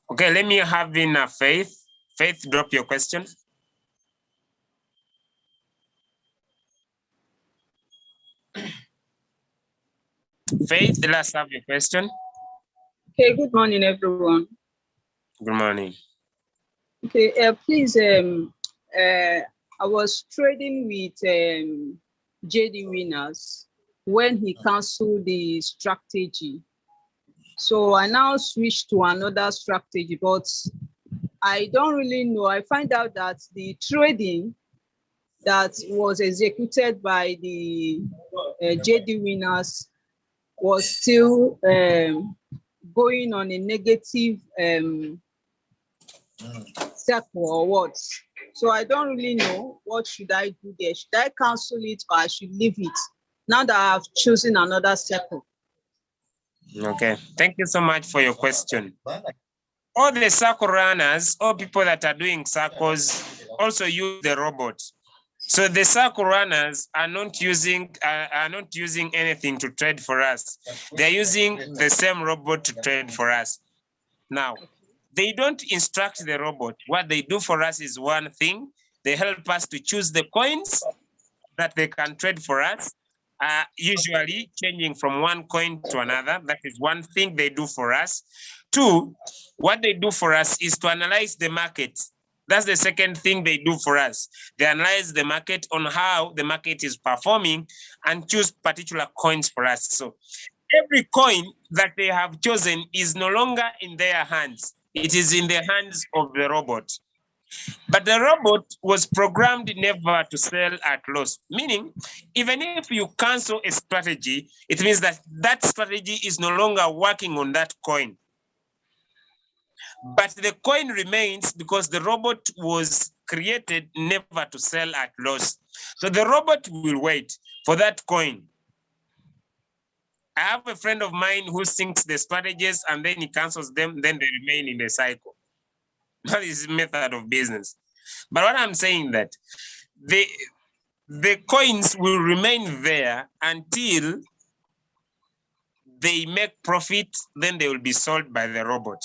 Okay, let me have in Faith. Faith, drop your question. Faith, let's have your question.
Okay, good morning, everyone.
Good morning.
Okay, please, I was trading with JD Winners when he canceled the strategy. So I now switched to another strategy, but I don't really know. I find out that the trading that was executed by the JD winners was still going on a negative circle or what. So I don't really know what should I do there. Should I cancel it or I should leave it now that I've chosen another circle?
Okay, thank you so much for your question. All the circle runners, all people that are doing circles also use the robot. So the circle runners are not using anything to trade for us. They're using the same robot to trade for us. Now, they don't instruct the robot. What they do for us is one thing. They help us to choose the coins that they can trade for us, usually changing from one coin to another. That is one thing they do for us. Two, what they do for us is to analyze the market. That's the second thing they do for us. They analyze the market on how the market is performing and choose particular coins for us. So every coin that they have chosen is no longer in their hands. It is in the hands of the robot. But the robot was programmed never to sell at loss, meaning even if you cancel a strategy, it means that that strategy is no longer working on that coin. But the coin remains because the robot was created never to sell at loss. So the robot will wait for that coin. I have a friend of mine who sinks the strategies and then he cancels them, then they remain in the cycle. That is his method of business. But what I'm saying that the coins will remain there until they make profit, then they will be sold by the robot.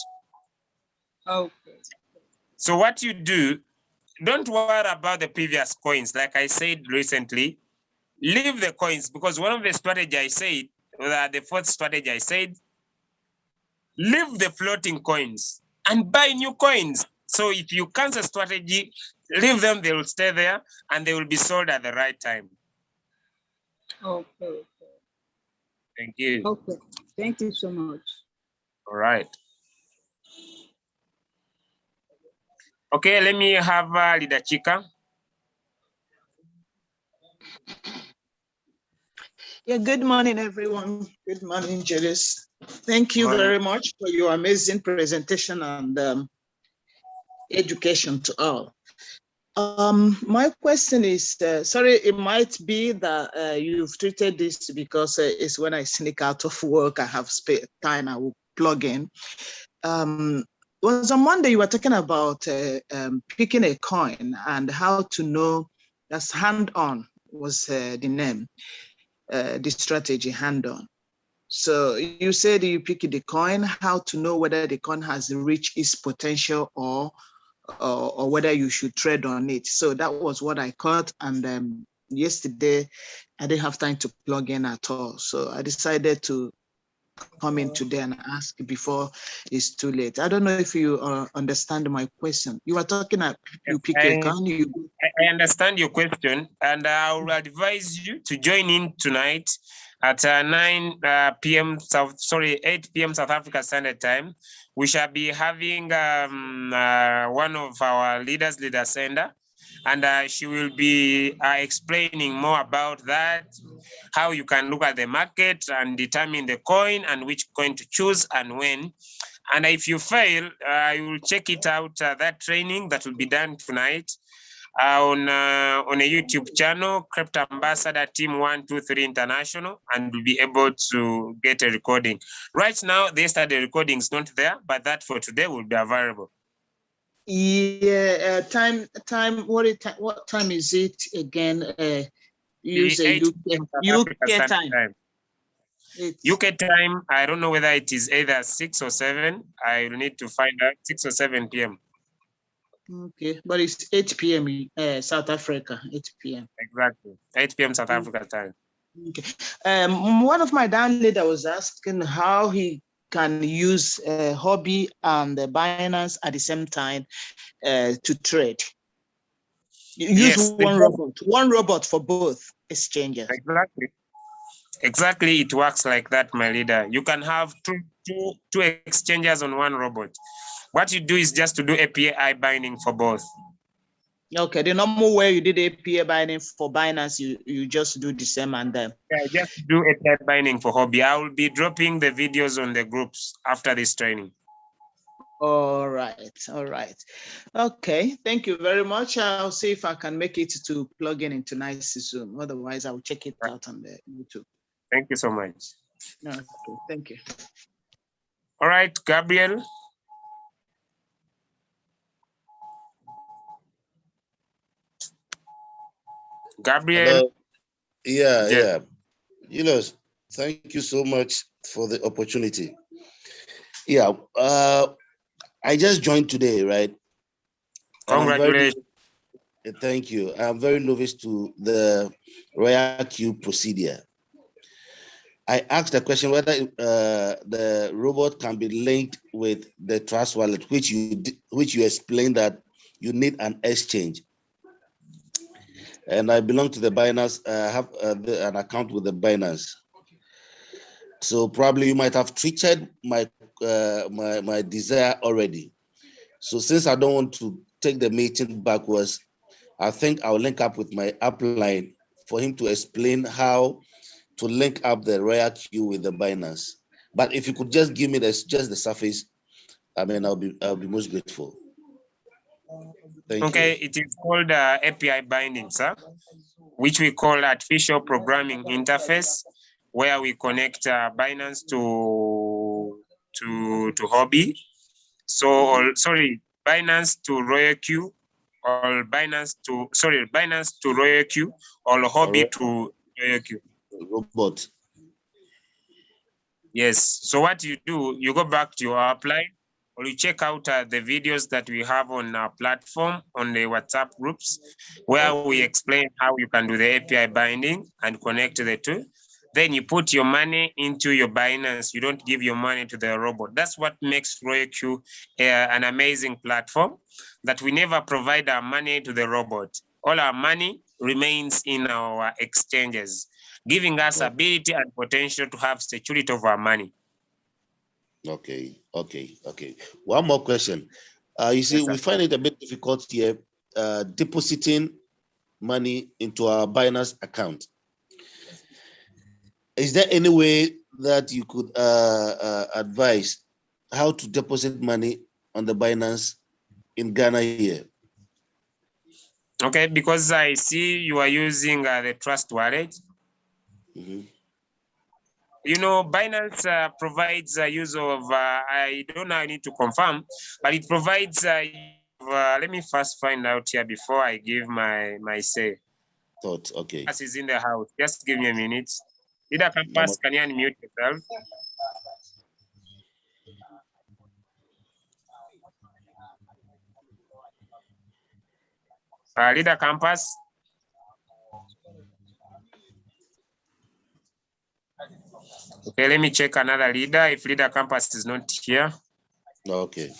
Okay.
So what you do, don't worry about the previous coins. Like I said recently, leave the coins, because one of the strategy I said, the fourth strategy I said, leave the floating coins and buy new coins. So if you cancel strategy, leave them, they will stay there and they will be sold at the right time.
Okay.
Thank you.
Okay. Thank you so much.
All right. Okay, let me have Leader Chika.
Yeah, good morning, everyone. Good morning, Julius. Thank you very much for your amazing presentation and education to all. My question is, sorry, it might be that you've treated this because it's when I sneak out of work, I have spare time, I will plug in. Was on Monday, you were talking about picking a coin and how to know, that's hand-on was the name, the strategy, hand-on. So you said you pick the coin, how to know whether the coin has reached its potential or whether you should trade on it. So that was what I caught. And yesterday, I didn't have time to plug in at all. So I decided to come in today and ask before it's too late. I don't know if you understand my question. You were talking about you pick a coin.
I understand your question, and I will advise you to join in tonight at 8 p.m. South Africa Standard Time. We shall be having one of our leaders, Leader Sender, and she will be explaining more about that, how you can look at the market and determine the coin and which coin to choose and when. And if you fail, I will check it out, that training that will be done tonight on a YouTube channel, Crypto Ambassador Team 123 International, and we'll be able to get a recording. Right now, the yesterday recording is not there, but that for today will be available.
Yeah, what time is it again? Use a UK time.
UK time, I don't know whether it is either 6 or 7. I will need to find out, 6 or 7 p.m.
Okay, but it's 8 p.m. South Africa, 8 p.m.
Exactly, 8 p.m. South Africa time.
Okay. One of my downloader was asking how he can use Hobby and Binance at the same time to trade. Use one robot for both exchanges.
Exactly, it works like that, my leader. You can have two exchanges on one robot. What you do is just to do API binding for both.
Okay, the normal way you did API binding for Binance, you just do the same and then.
Yeah, just do API binding for Hobby. I will be dropping the videos on the groups after this training.
All right. Okay, thank you very much. I'll see if I can make it to plug in into tonight's Zoom. Otherwise, I'll check it out on the YouTube.
Thank you so much.
Okay, thank you.
All right, Gabriel. Gabriel.
Hello. Yeah,
Yes.
yeah. Julius, thank you so much for the opportunity. Yeah, I just joined today, right?
Congratulations.
Thank you. I'm very novice to the Royal Queue procedure. I asked the question whether the robot can be linked with the Trust Wallet, which you explained that you need an exchange. And I belong to the Binance. I have an account with the Binance. So probably you might have treated my my desire already. So since I don't want to take the meeting backwards, I think I'll link up with my upline for him to explain how to link up the Royal Queue with the Binance. But if you could just give me just the surface, I mean, I'll be most grateful. Thank you.
Okay, it is called API binding, sir, which we call artificial programming interface, where we connect Binance to Hobby. So, Binance to Royal Queue, or Binance to Royal Queue, or Hobby to Royal Queue.
Robot.
Yes. So what you do, you go back to your upline, or you check out the videos that we have on our platform on the WhatsApp groups, where we explain how you can do the API binding and connect the two. Then you put your money into your Binance. You don't give your money to the robot. That's what makes Royal Queue an amazing platform, that we never provide our money to the robot. All our money remains in our exchanges, giving us ability and potential to have security of our money.
Okay. One more question. You see,
Yes,
we find it a bit difficult here depositing money into our Binance account. Is there any way that you could advise how to deposit money on the Binance in Ghana here?
Okay, because I see you are using the Trust Wallet.
Mm-hmm.
You know, Binance provides a use of, I don't know, I need to confirm, but it provides, let me first find out here before I give my say.
Okay.
Campus is in the house. Just give me a minute. Leader Campus, can you unmute yourself? Leader Campus. Okay, let me check another leader. If Leader Campus is not here.
Okay.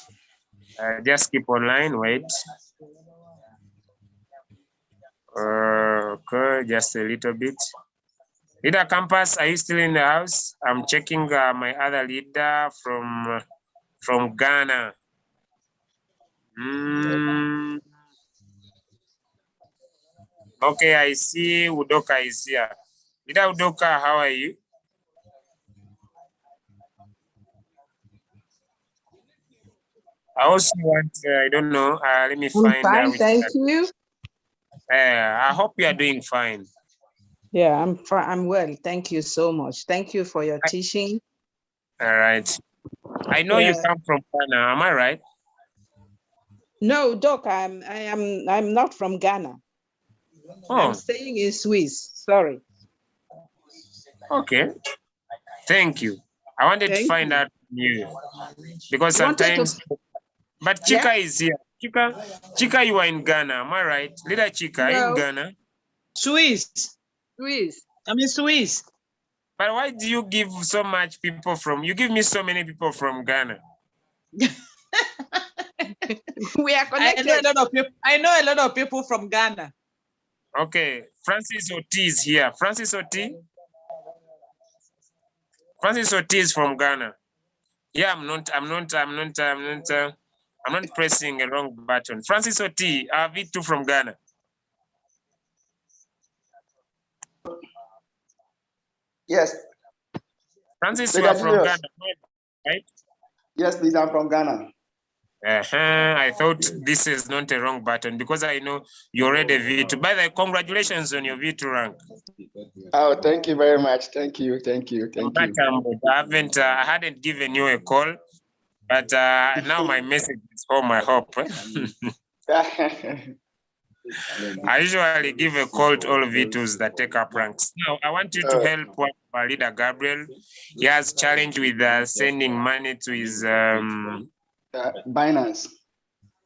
Just keep online, wait. Okay, just a little bit. Leader Campus, are you still in the house? I'm checking my other leader from Ghana. Okay, I see Udoka is here. Leader Udoka, how are you? I also want, I don't know, let me find out.
I'm fine, thank you.
I hope you are doing fine.
Yeah, I'm well. Thank you so much. Thank you for your teaching.
All right. I know you come from Ghana, am I right?
No, Doc, I'm not from Ghana.
Oh.
I'm staying in Swiss. Sorry.
Okay. Thank you. I wanted to find out from you because sometimes, but Chika is here. Chika, you are in Ghana, am I right? Leader Chika, no. In Ghana?
Swiss. I'm in Swiss.
But why do you give so much people from, you give me so many people from Ghana?
We are connected.
I know a lot of people from Ghana.
Okay, Francis Oti is here. Francis Oti? Francis Oti is from Ghana. Yeah, I'm not I'm not pressing a wrong button. Francis Oti, V2 from Ghana.
Yes.
Francis, you are from Ghana, right?
Yes, please, I'm from Ghana.
I thought this is not a wrong button because I know you already V2. By the way, congratulations on your V2 rank.
Oh, thank you very much. Thank you.
I hadn't given you a call, but now my message is home, I hope. I usually give a call to all V2s that take up ranks. Now, I want you to help our leader, Gabriel. He has challenge with sending money to his...
Binance.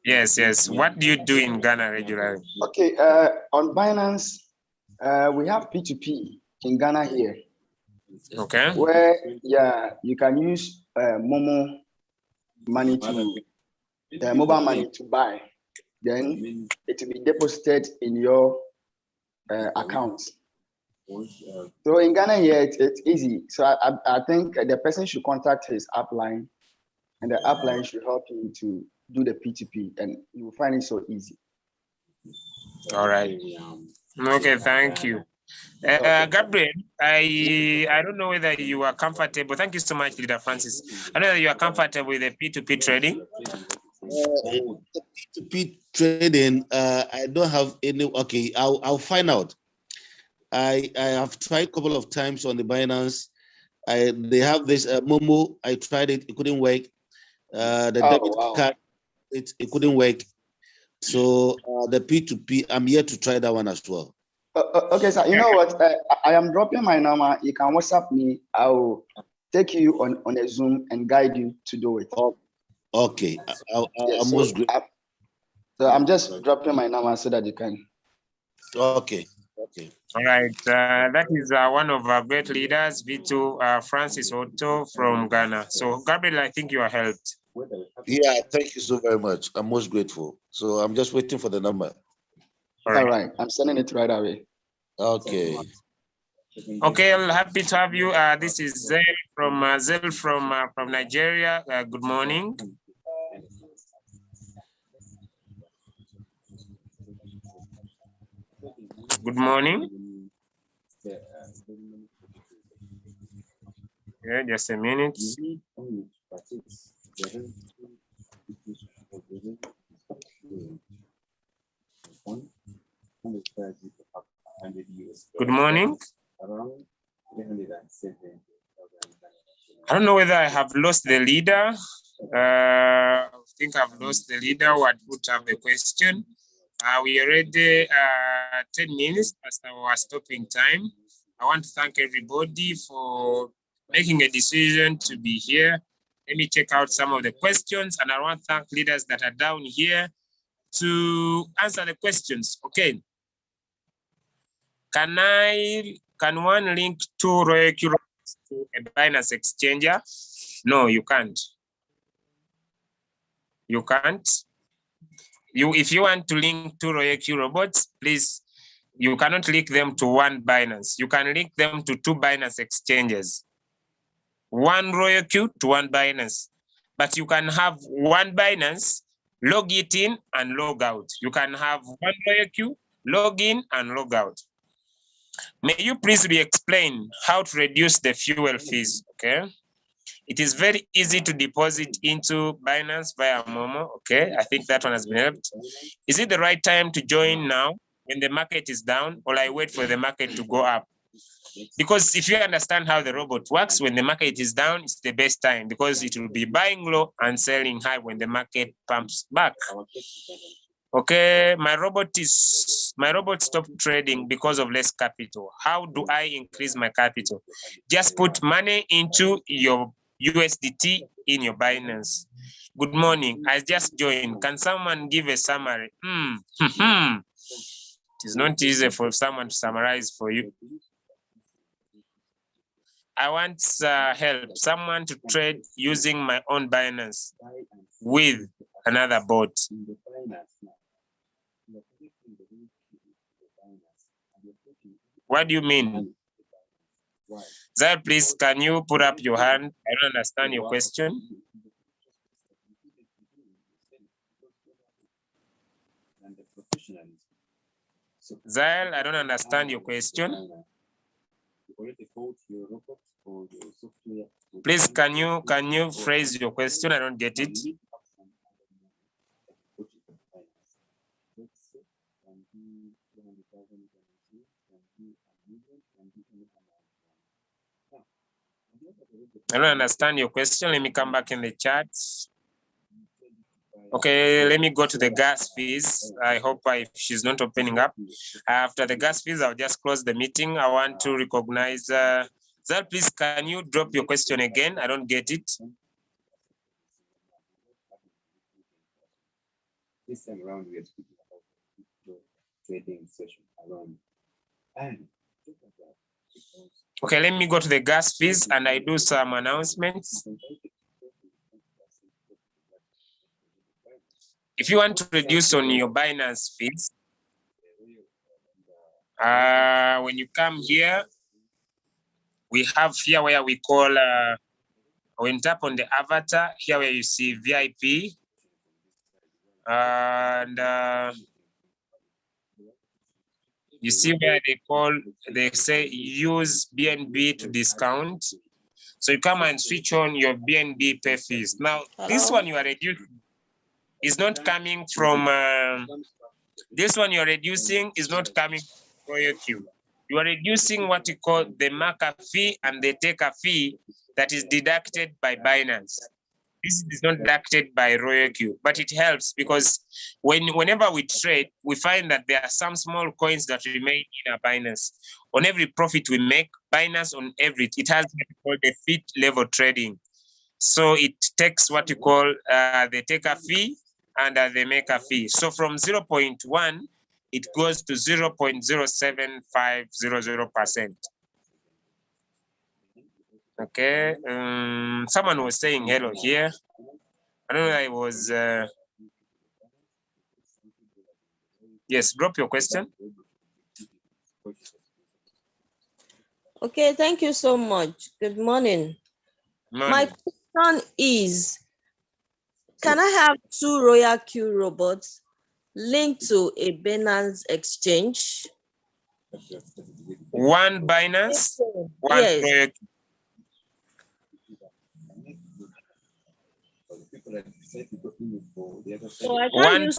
Yes. What do you do in Ghana regularly?
Okay, on Binance, we have P2P in Ghana here.
Okay.
Where, you can use Momo money to, mobile money to buy. Then it will be deposited in your account. So in Ghana here, it's easy. So I think the person should contact his upline, and the upline should help him to do the P2P, and you will find it so easy.
All right. Okay, thank you. Gabriel, I don't know whether you are comfortable. Thank you so much, Leader Francis. I know that you are comfortable with the P2P trading.
P2P trading, I don't have any. Okay, I'll find out. I have tried a couple of times on the Binance. They have this Momo. I tried it couldn't work. The debit card, it couldn't work. So the P2P, I'm here to try that one as well.
Okay, sir. You know what? I am dropping my number. You can WhatsApp me. I will take you on a Zoom and guide you to do it.
Okay.
So I'm just dropping my number so that you can.
Okay.
All right. That is one of our great leaders, V2 Francis Otto from Ghana. So, Gabriel, I think you are helped.
Yeah, thank you so very much. I'm most grateful. So I'm just waiting for the number.
All right. I'm sending it right away.
Okay.
Okay, I'm happy to have you. This is Zel from Nigeria. Good morning. Good morning. Yeah, just a minute. Good morning. I don't know whether I have lost the leader. I think I've lost the leader who had put up the question. We already 10 minutes past our stopping time. I want to thank everybody for making a decision to be here. Let me check out some of the questions, and I want to thank leaders that are down here to answer the questions. Okay. Can one link two Royal robots to a Binance exchanger? No, you can't. You can't. If you want to link two Royal robots, please, you cannot link them to one Binance. You can link them to two Binance exchanges. One Royal to one Binance. But you can have one Binance, log it in and log out. You can have one Royal log in and log out. May you please re-explain how to reduce the fuel fees, okay? It is very easy to deposit into Binance via Momo, okay? I think that one has been helped. Is it the right time to join now when the market is down, or I wait for the market to go up? Because if you understand how the robot works, when the market is down, it's the best time because it will be buying low and selling high when the market pumps back. Okay, my robot stopped trading because of less capital. How do I increase my capital? Just put money into your USDT in your Binance. Good morning, I just joined. Can someone give a summary? It is not easy for someone to summarize for you. I want help, someone to trade using my own Binance with another bot. What do you mean? Zai, please, can you put up your hand? I don't understand your question. Zael, I don't understand your question. Please, can you phrase your question? I don't get it. I don't understand your question. Let me come back in the chat. Okay, let me go to the gas fees. I hope she's not opening up. After the gas fees, I'll just close the meeting. I want to recognize, Zal, please, can you drop your question again? I don't get it.
This time around, we are speaking about the trading session around.
Okay, let me go to the gas fees and I do some announcements. If you want to reduce on your Binance fees, when you come here, we have here where we call, when you tap on the avatar, here where you see VIP, and you see where they say use BNB to discount. So you come and switch on your BNB pay fees. Now, this one you are reducing is not coming from, this one you're reducing is not coming from RoyalQ. You are reducing what you call the marker fee and the taker fee that is deducted by Binance. This is not deducted by RoyalQ, but it helps because whenever we trade, we find that there are some small coins that remain in our Binance. On every profit we make, Binance on every, it has what we call the fee level trading. So it takes what you call the taker fee and the maker fee. So from 0.1, it goes to 0.07500%. Okay, someone was saying hello here. I don't know, I was, yes, drop your question.
Okay, thank you so much. Good morning. My question is, can I have 2 RoyalQ robots linked to a Binance exchange?
One Binance, one
yes.
RoyalQ.
So I
One
use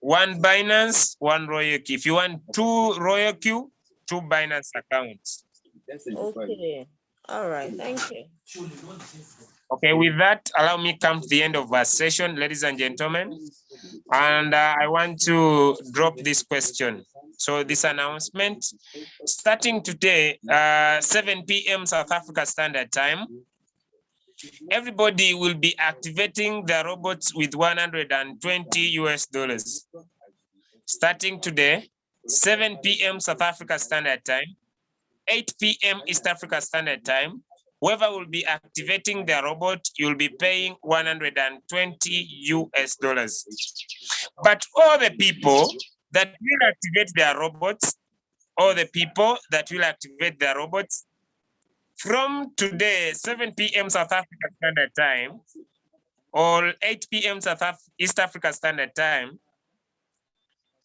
Binance, one RoyalQ. If you want 2 RoyalQ, 2 Binance accounts.
Okay. All right. Thank you.
Okay, with that, allow me come to the end of our session, ladies and gentlemen. And I want to drop this question. So this announcement, starting today, 7 p.m. South Africa Standard Time, everybody will be activating their robots with $120. Starting today, 7 p.m. South Africa Standard Time, 8 p.m. East Africa Standard Time, whoever will be activating their robot, you'll be paying $120. But all the people that will activate their robots, from today, 7 p.m. South Africa Standard Time, or 8 p.m. East Africa Standard Time,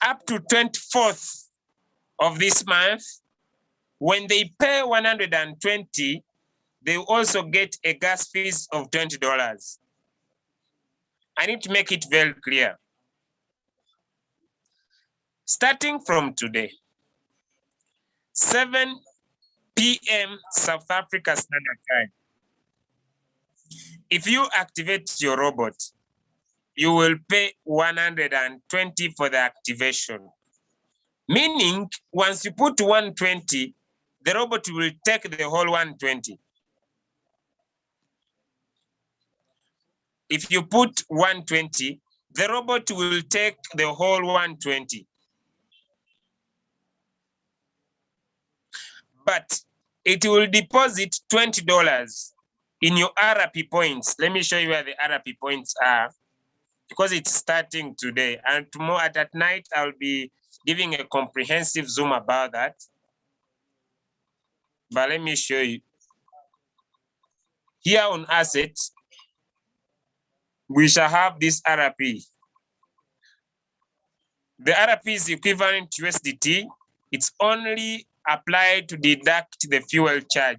up to 24th of this month, when they pay 120, they also get a gas fees of $20. I need to make it very clear. Starting from today, 7 p.m. South Africa Standard Time, if you activate your robot, you will pay 120 for the activation. Meaning, once you put 120, the robot will take the whole 120. If you put 120, the robot will take the whole 120. But it will deposit $20 in your RP points. Let me show you where the RP points are, because it's starting today. And tomorrow at night, I'll be giving a comprehensive zoom about that. But let me show you. Here on assets, we shall have this RP. The RP is equivalent to USDT. It's only applied to deduct the fuel charge.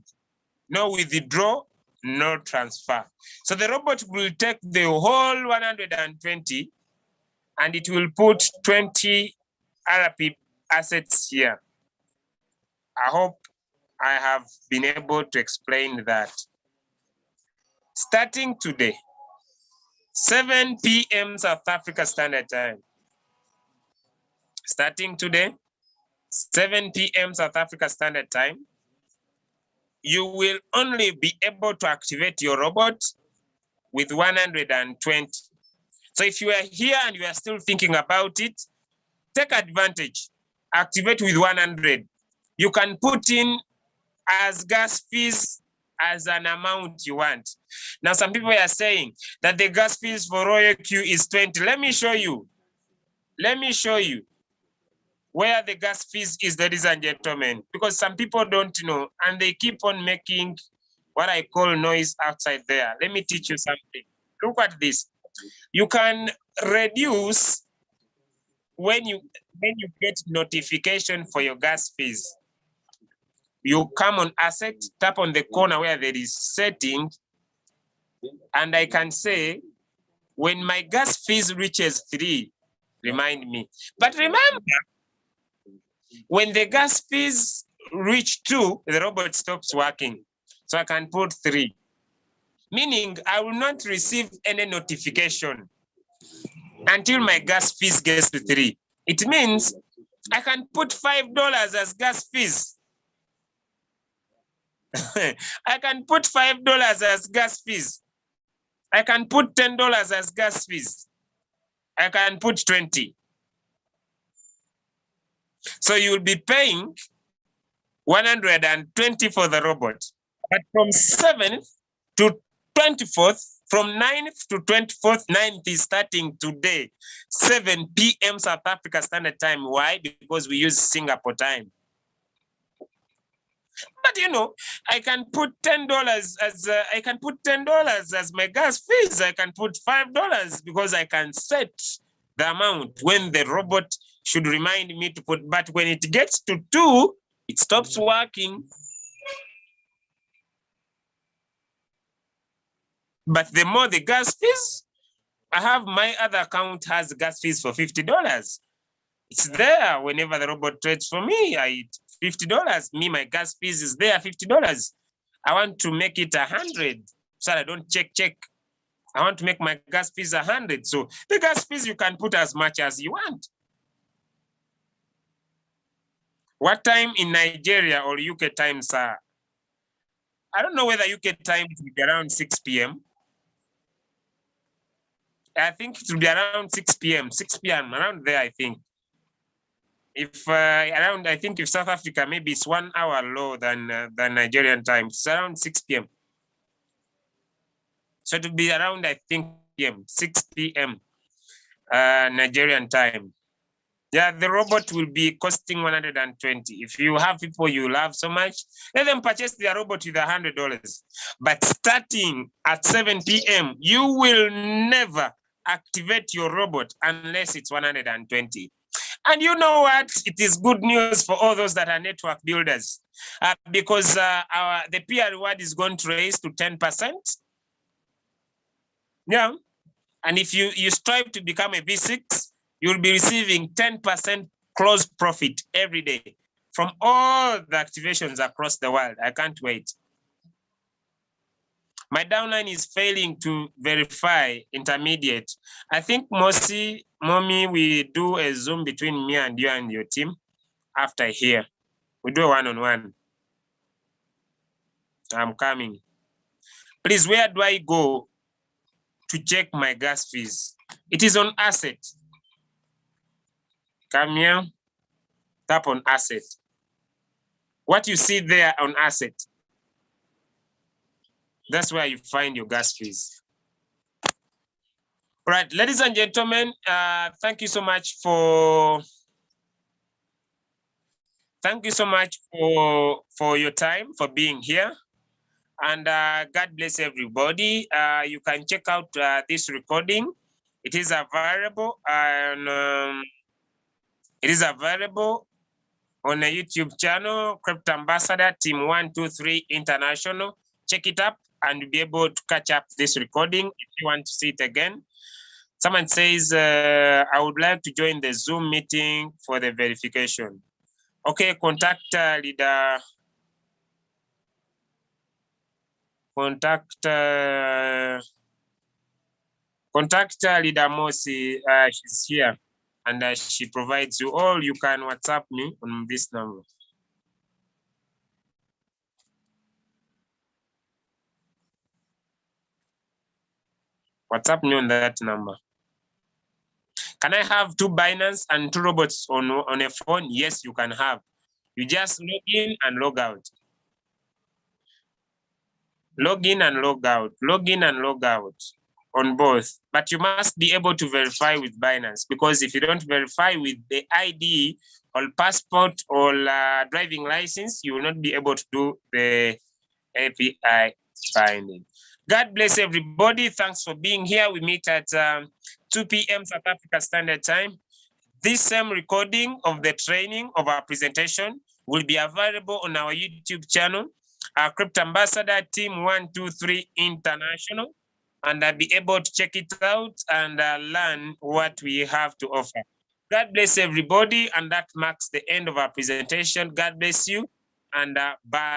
No withdraw, no transfer. So the robot will take the whole 120 and it will put 20 RP assets here. I hope I have been able to explain that. Starting today, 7 p.m. South Africa Standard Time. Starting today, 7 p.m. South Africa Standard Time, you will only be able to activate your robot with 120. So if you are here and you are still thinking about it, take advantage. Activate with 100. You can put in as gas fees as an amount you want. Now, some people are saying that the gas fees for Royal Q is 20. Let me show you. Let me show you where the gas fees is, ladies and gentlemen, because some people don't know and they keep on making what I call noise outside there. Let me teach you something. Look at this. You can reduce when you get notification for your gas fees. You come on asset, tap on the corner where there is setting, and I can say, when my gas fees reaches 3, remind me. But remember, when the gas fees reach 2, the robot stops working. So I can put 3. Meaning I will not receive any notification until my gas fees gets to 3. It means I can put $5 as gas fees. I can put $5 as gas fees. I can put $10 as gas fees. I can put 20. So you'll be paying 120 for the robot. But from 7th to 24th, from 9th to 24th, 9th is starting today, 7 p.m. South Africa Standard Time. Why? Because we use Singapore time. But you know, I can put $10 as my gas fees. I can put $5 because I can set the amount when the robot should remind me to put. But when it gets to 2, it stops working. But the more the gas fees, I have my other account has gas fees for $50. It's there whenever the robot trades for me. $50. Me, my gas fees is there, $50. I want to make it 100, so I don't check. I want to make my gas fees 100. So the gas fees you can put as much as you want. What time in Nigeria or UK time, sir? I don't know whether UK time will be around 6 p.m. I think it will be around 6 p.m. 6 p.m. around there, I think. If around, I think if South Africa, maybe it's 1 hour lower than Nigerian time. It's around 6 p.m. So it will be around, I think, 6 p.m. Nigerian time. Yeah, the robot will be costing 120. If you have people you love so much, let them purchase their robot with $100. But starting at 7 p.m., you will never activate your robot unless it's 120. And you know what? It is good news for all those that are network builders because the peer reward is going to raise to 10%. Yeah. And if you strive to become a V6, you'll be receiving 10% close profit every day from all the activations across the world. I can't wait. My downline is failing to verify intermediate. I think Mommy, we do a Zoom between me and you and your team after here. We do a one-on-one. I'm coming. Please, where do I go to check my gas fees? It is on asset. Come here, tap on asset. What you see there on asset, that's where you find your gas fees. All right, ladies and gentlemen, thank you so much for your time, for being here. And God bless everybody. You can check out this recording. It is available on It is available on a YouTube channel, Crypto Ambassador Team 123 International. Check it up and you'll be able to catch up this recording if you want to see it again. Someone says, I would like to join the Zoom meeting for the verification. Okay, contact leader. Contact leader Mosi. She's here and she provides you all. You can WhatsApp me on this number. WhatsApp me on that number. Can I have 2 Binance and 2 robots on a phone? Yes, you can have. You just log in and log out. Log in and log out. Log in and log out on both. But you must be able to verify with Binance, because if you don't verify with the ID or passport or driving license, you will not be able to do the API binding. God bless everybody. Thanks for being here. We meet at 2 p.m. South Africa Standard Time. This same recording of the training of our presentation will be available on our YouTube channel, our Crypto Ambassador Team 123 International, and I'll be able to check it out and learn what we have to offer. God bless everybody, and that marks the end of our presentation. God bless you, and bye.